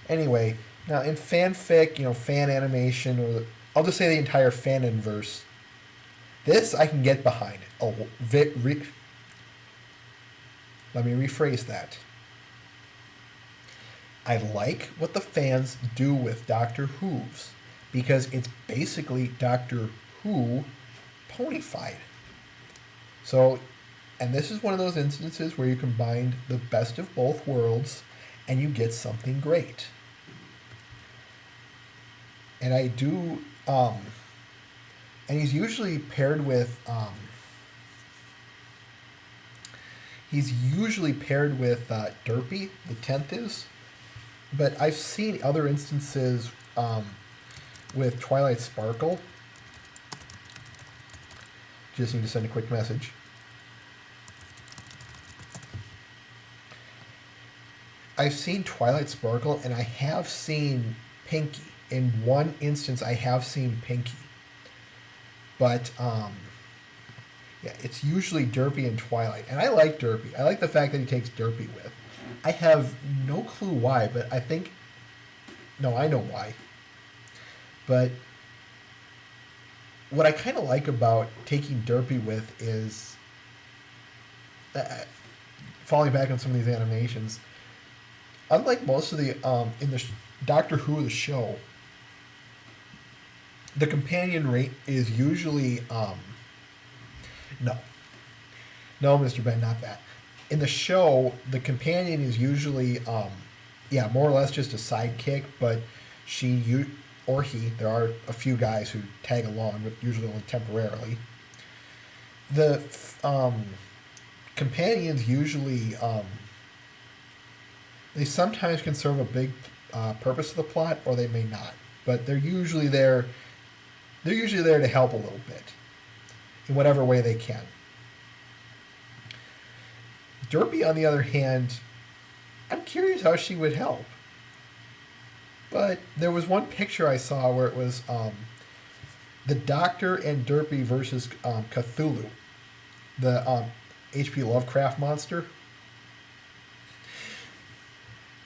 Anyway, now in fanfic, fan animation, or I'll just say the entire faninverse. This I can get behind. Let me rephrase that. I like what the fans do with Doctor Who's, because it's basically Doctor Who ponified. So, and this is one of those instances where you combine the best of both worlds and you get something great. And I do, and he's usually paired with, Derpy, the 10th is. But I've seen other instances with Twilight Sparkle. Just need to send a quick message. I've seen Twilight Sparkle, and I have seen Pinky. In one instance, I have seen Pinky. But, yeah, it's usually Derpy and Twilight. And I like Derpy. I like the fact that he takes Derpy with. I have no clue why, but I know why. But what I kind of like about taking Derpy with is, falling back on some of these animations, unlike most of the in the Doctor Who the show, the companion rate is usually no, no, Mr. Ben, not that. In the show, the companion is usually yeah, more or less just a sidekick, but you or he, there are a few guys who tag along, but usually only temporarily. The companions usually they sometimes can serve a big purpose of the plot, or they may not. But they're usually there. They're usually there to help a little bit, in whatever way they can. Derpy, on the other hand, I'm curious how she would help. But there was one picture I saw where it was the Doctor and Derpy versus Cthulhu, the H.P. Lovecraft monster.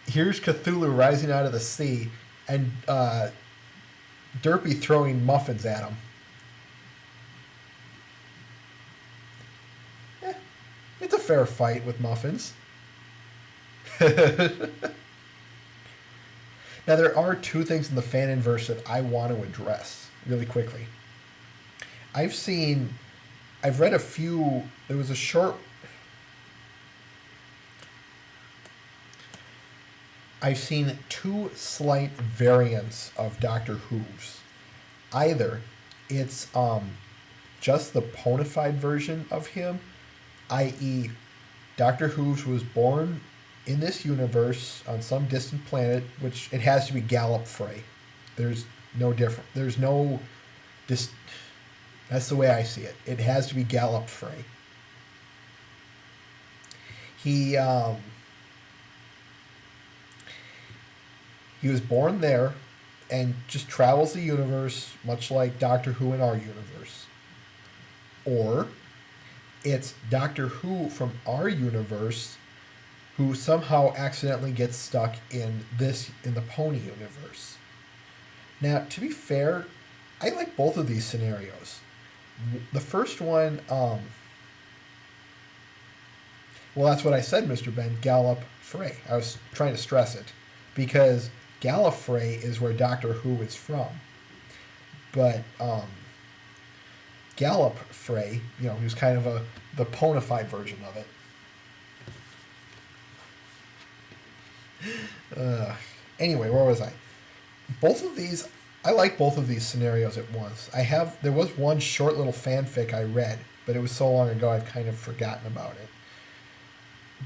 Here's Cthulhu rising out of the sea, and Derpy throwing muffins at him. It's a fair fight with muffins. Now, there are two things in the fan inverse that I want to address really quickly. I've read a few, there was a short, I've seen two slight variants of Doctor Who's. Either it's just the ponified version of him, i.e., Doctor Who's was born in this universe on some distant planet, which it has to be Gallop Frey. There's no different. There's no. That's the way I see it. It has to be Gallop Frey. He was born there, and just travels the universe, much like Doctor Who in our universe. Or it's Doctor Who from our universe, who somehow accidentally gets stuck in the Pony universe. Now, to be fair, I like both of these scenarios. The first one, well, that's what I said, Mr. Ben, Gallop Frey. I was trying to stress it, because Gallifrey is where Doctor Who is from. But Gallop Frey, he was kind of the ponified version of it. Anyway, where was I? Both of these, I like both of these scenarios at once. There was one short little fanfic I read, but it was so long ago I've kind of forgotten about it.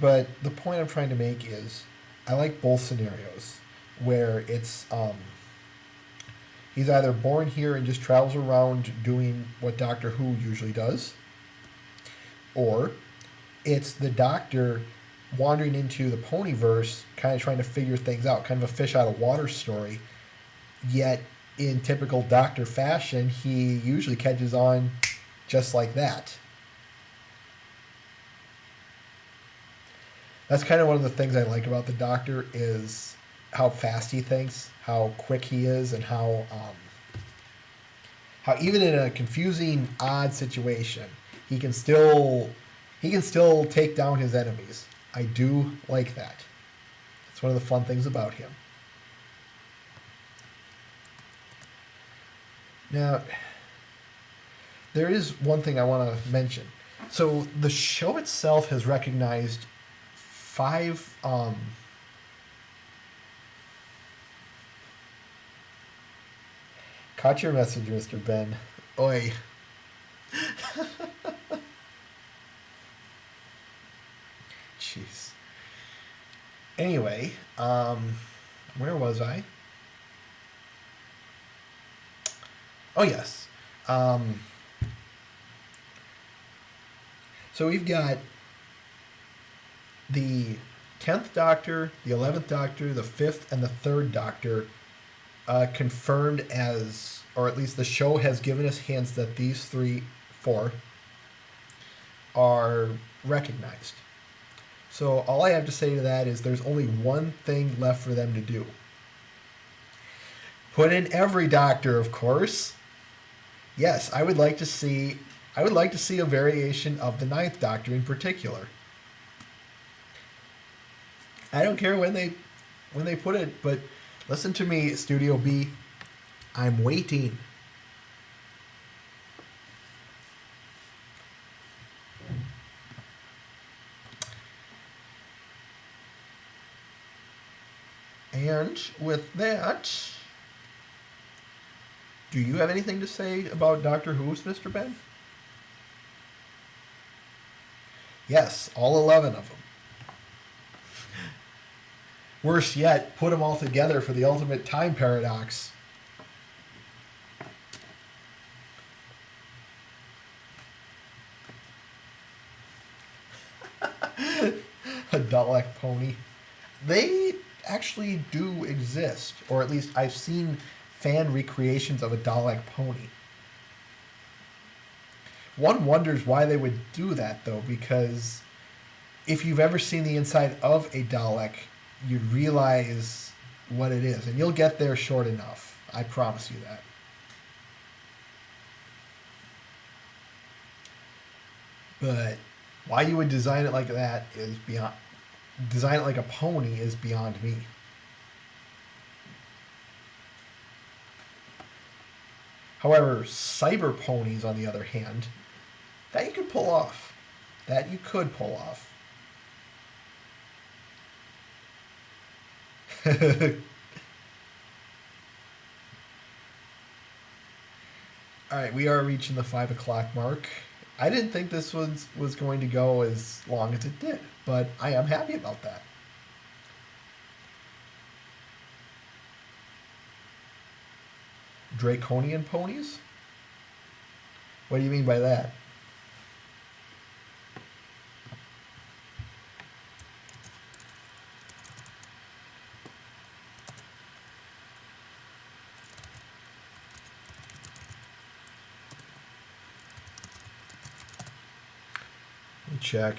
But the point I'm trying to make is, I like both scenarios, where it's he's either born here and just travels around doing what Doctor Who usually does, or it's the Doctor wandering into the Ponyverse, kind of trying to figure things out, kind of a fish out of water story, yet in typical Doctor fashion, he usually catches on just like that. That's kind of one of the things I like about the Doctor, is how fast he thinks, how quick he is, and how even in a confusing, odd situation, he can still take down his enemies. I do like that. It's one of the fun things about him. Now, there is one thing I want to mention. So the show itself has recognized 5 caught your message, Mr. Ben. Oi. Jeez. Anyway, where was I? Oh, yes. So we've got the 10th Doctor, the 11th Doctor, the 5th, and the 3rd Doctor confirmed as, or at least the show has given us hints that these 4 are recognized. So all I have to say to that is there's only one thing left for them to do. Put in every doctor, of course. Yes, I would like to see. I would like to see a variation of the Ninth Doctor in particular. I don't care when they put it, but listen to me, Studio B. I'm waiting. And with that, do you have anything to say about Doctor Who's, Mr. Ben? Yes, all 11 of them. Worse yet, put them all together for the ultimate time paradox. A Dalek pony. They actually do exist, or at least I've seen fan recreations of a Dalek pony. One wonders why they would do that, though, because if you've ever seen the inside of a Dalek, you'd realize what it is, and you'll get there short enough. I promise you that. But why you would design it like that is beyond. Design it like a pony is beyond me. However, cyber ponies, on the other hand, that you could pull off. That you could pull off. All right, we are reaching the 5 o'clock mark. I didn't think this was going to go as long as it did, but I am happy about that. Draconian ponies? What do you mean by that? Let me check.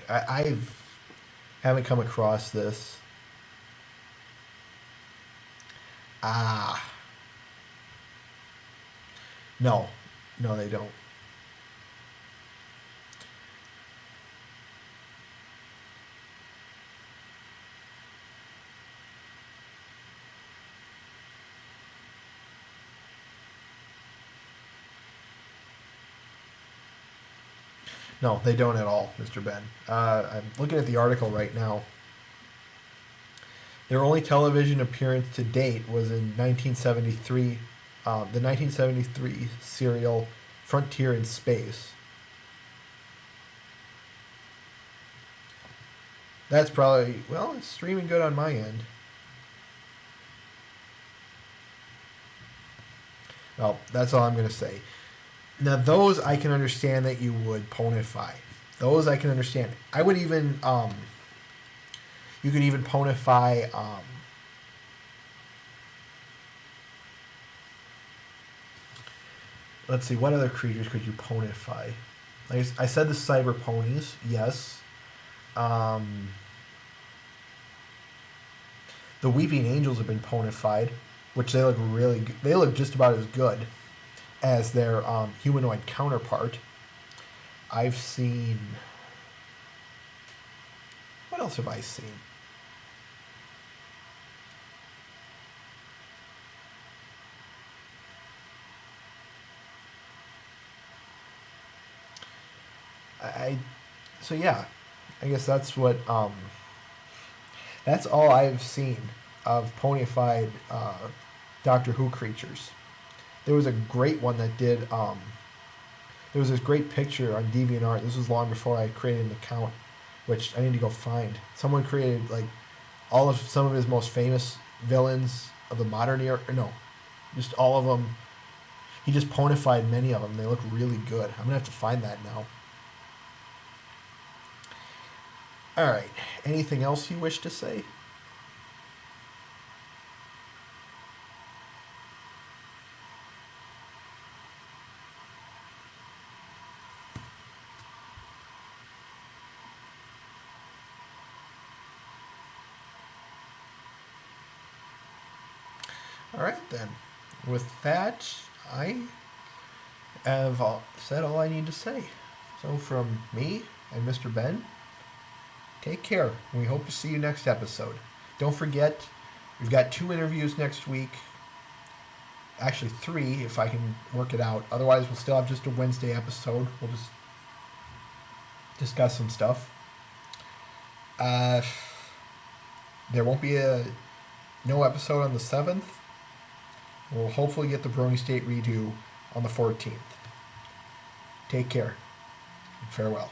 I haven't come across this. Ah. No. No, they don't. No, they don't at all, Mr. Ben. I'm looking at the article right now. Their only television appearance to date was in 1973, the 1973 serial Frontier in Space. That's probably, well, it's streaming good on my end. Well, that's all I'm going to say. Now, those I can understand that you would ponify. Those I can understand. I would even, you could even ponify, let's see, what other creatures could you ponify? Like I said, the cyber ponies, yes. The weeping angels have been ponified, which they look really good. They look just about as good as their humanoid counterpart. I've seen... What else have I seen? So yeah, I guess that's what that's all I've seen of ponified Doctor Who creatures. There was a great one that did there was this great picture on DeviantArt. This was long before I created an account, which I need to go find. Someone created like some of his most famous villains of the modern era. No, just all of them. He just ponified many of them. They look really good. I'm gonna have to find that now. All right. Anything else you wish to say? All right, then. With that, I have said all I need to say. So, from me and Mr. Ben, take care. We hope to see you next episode. Don't forget, we've got 2 interviews next week. Actually, 3 if I can work it out. Otherwise, we'll still have just a Wednesday episode. We'll just discuss some stuff. There won't be no episode on the 7th. We'll hopefully get the Brony State redo on the 14th. Take care and farewell.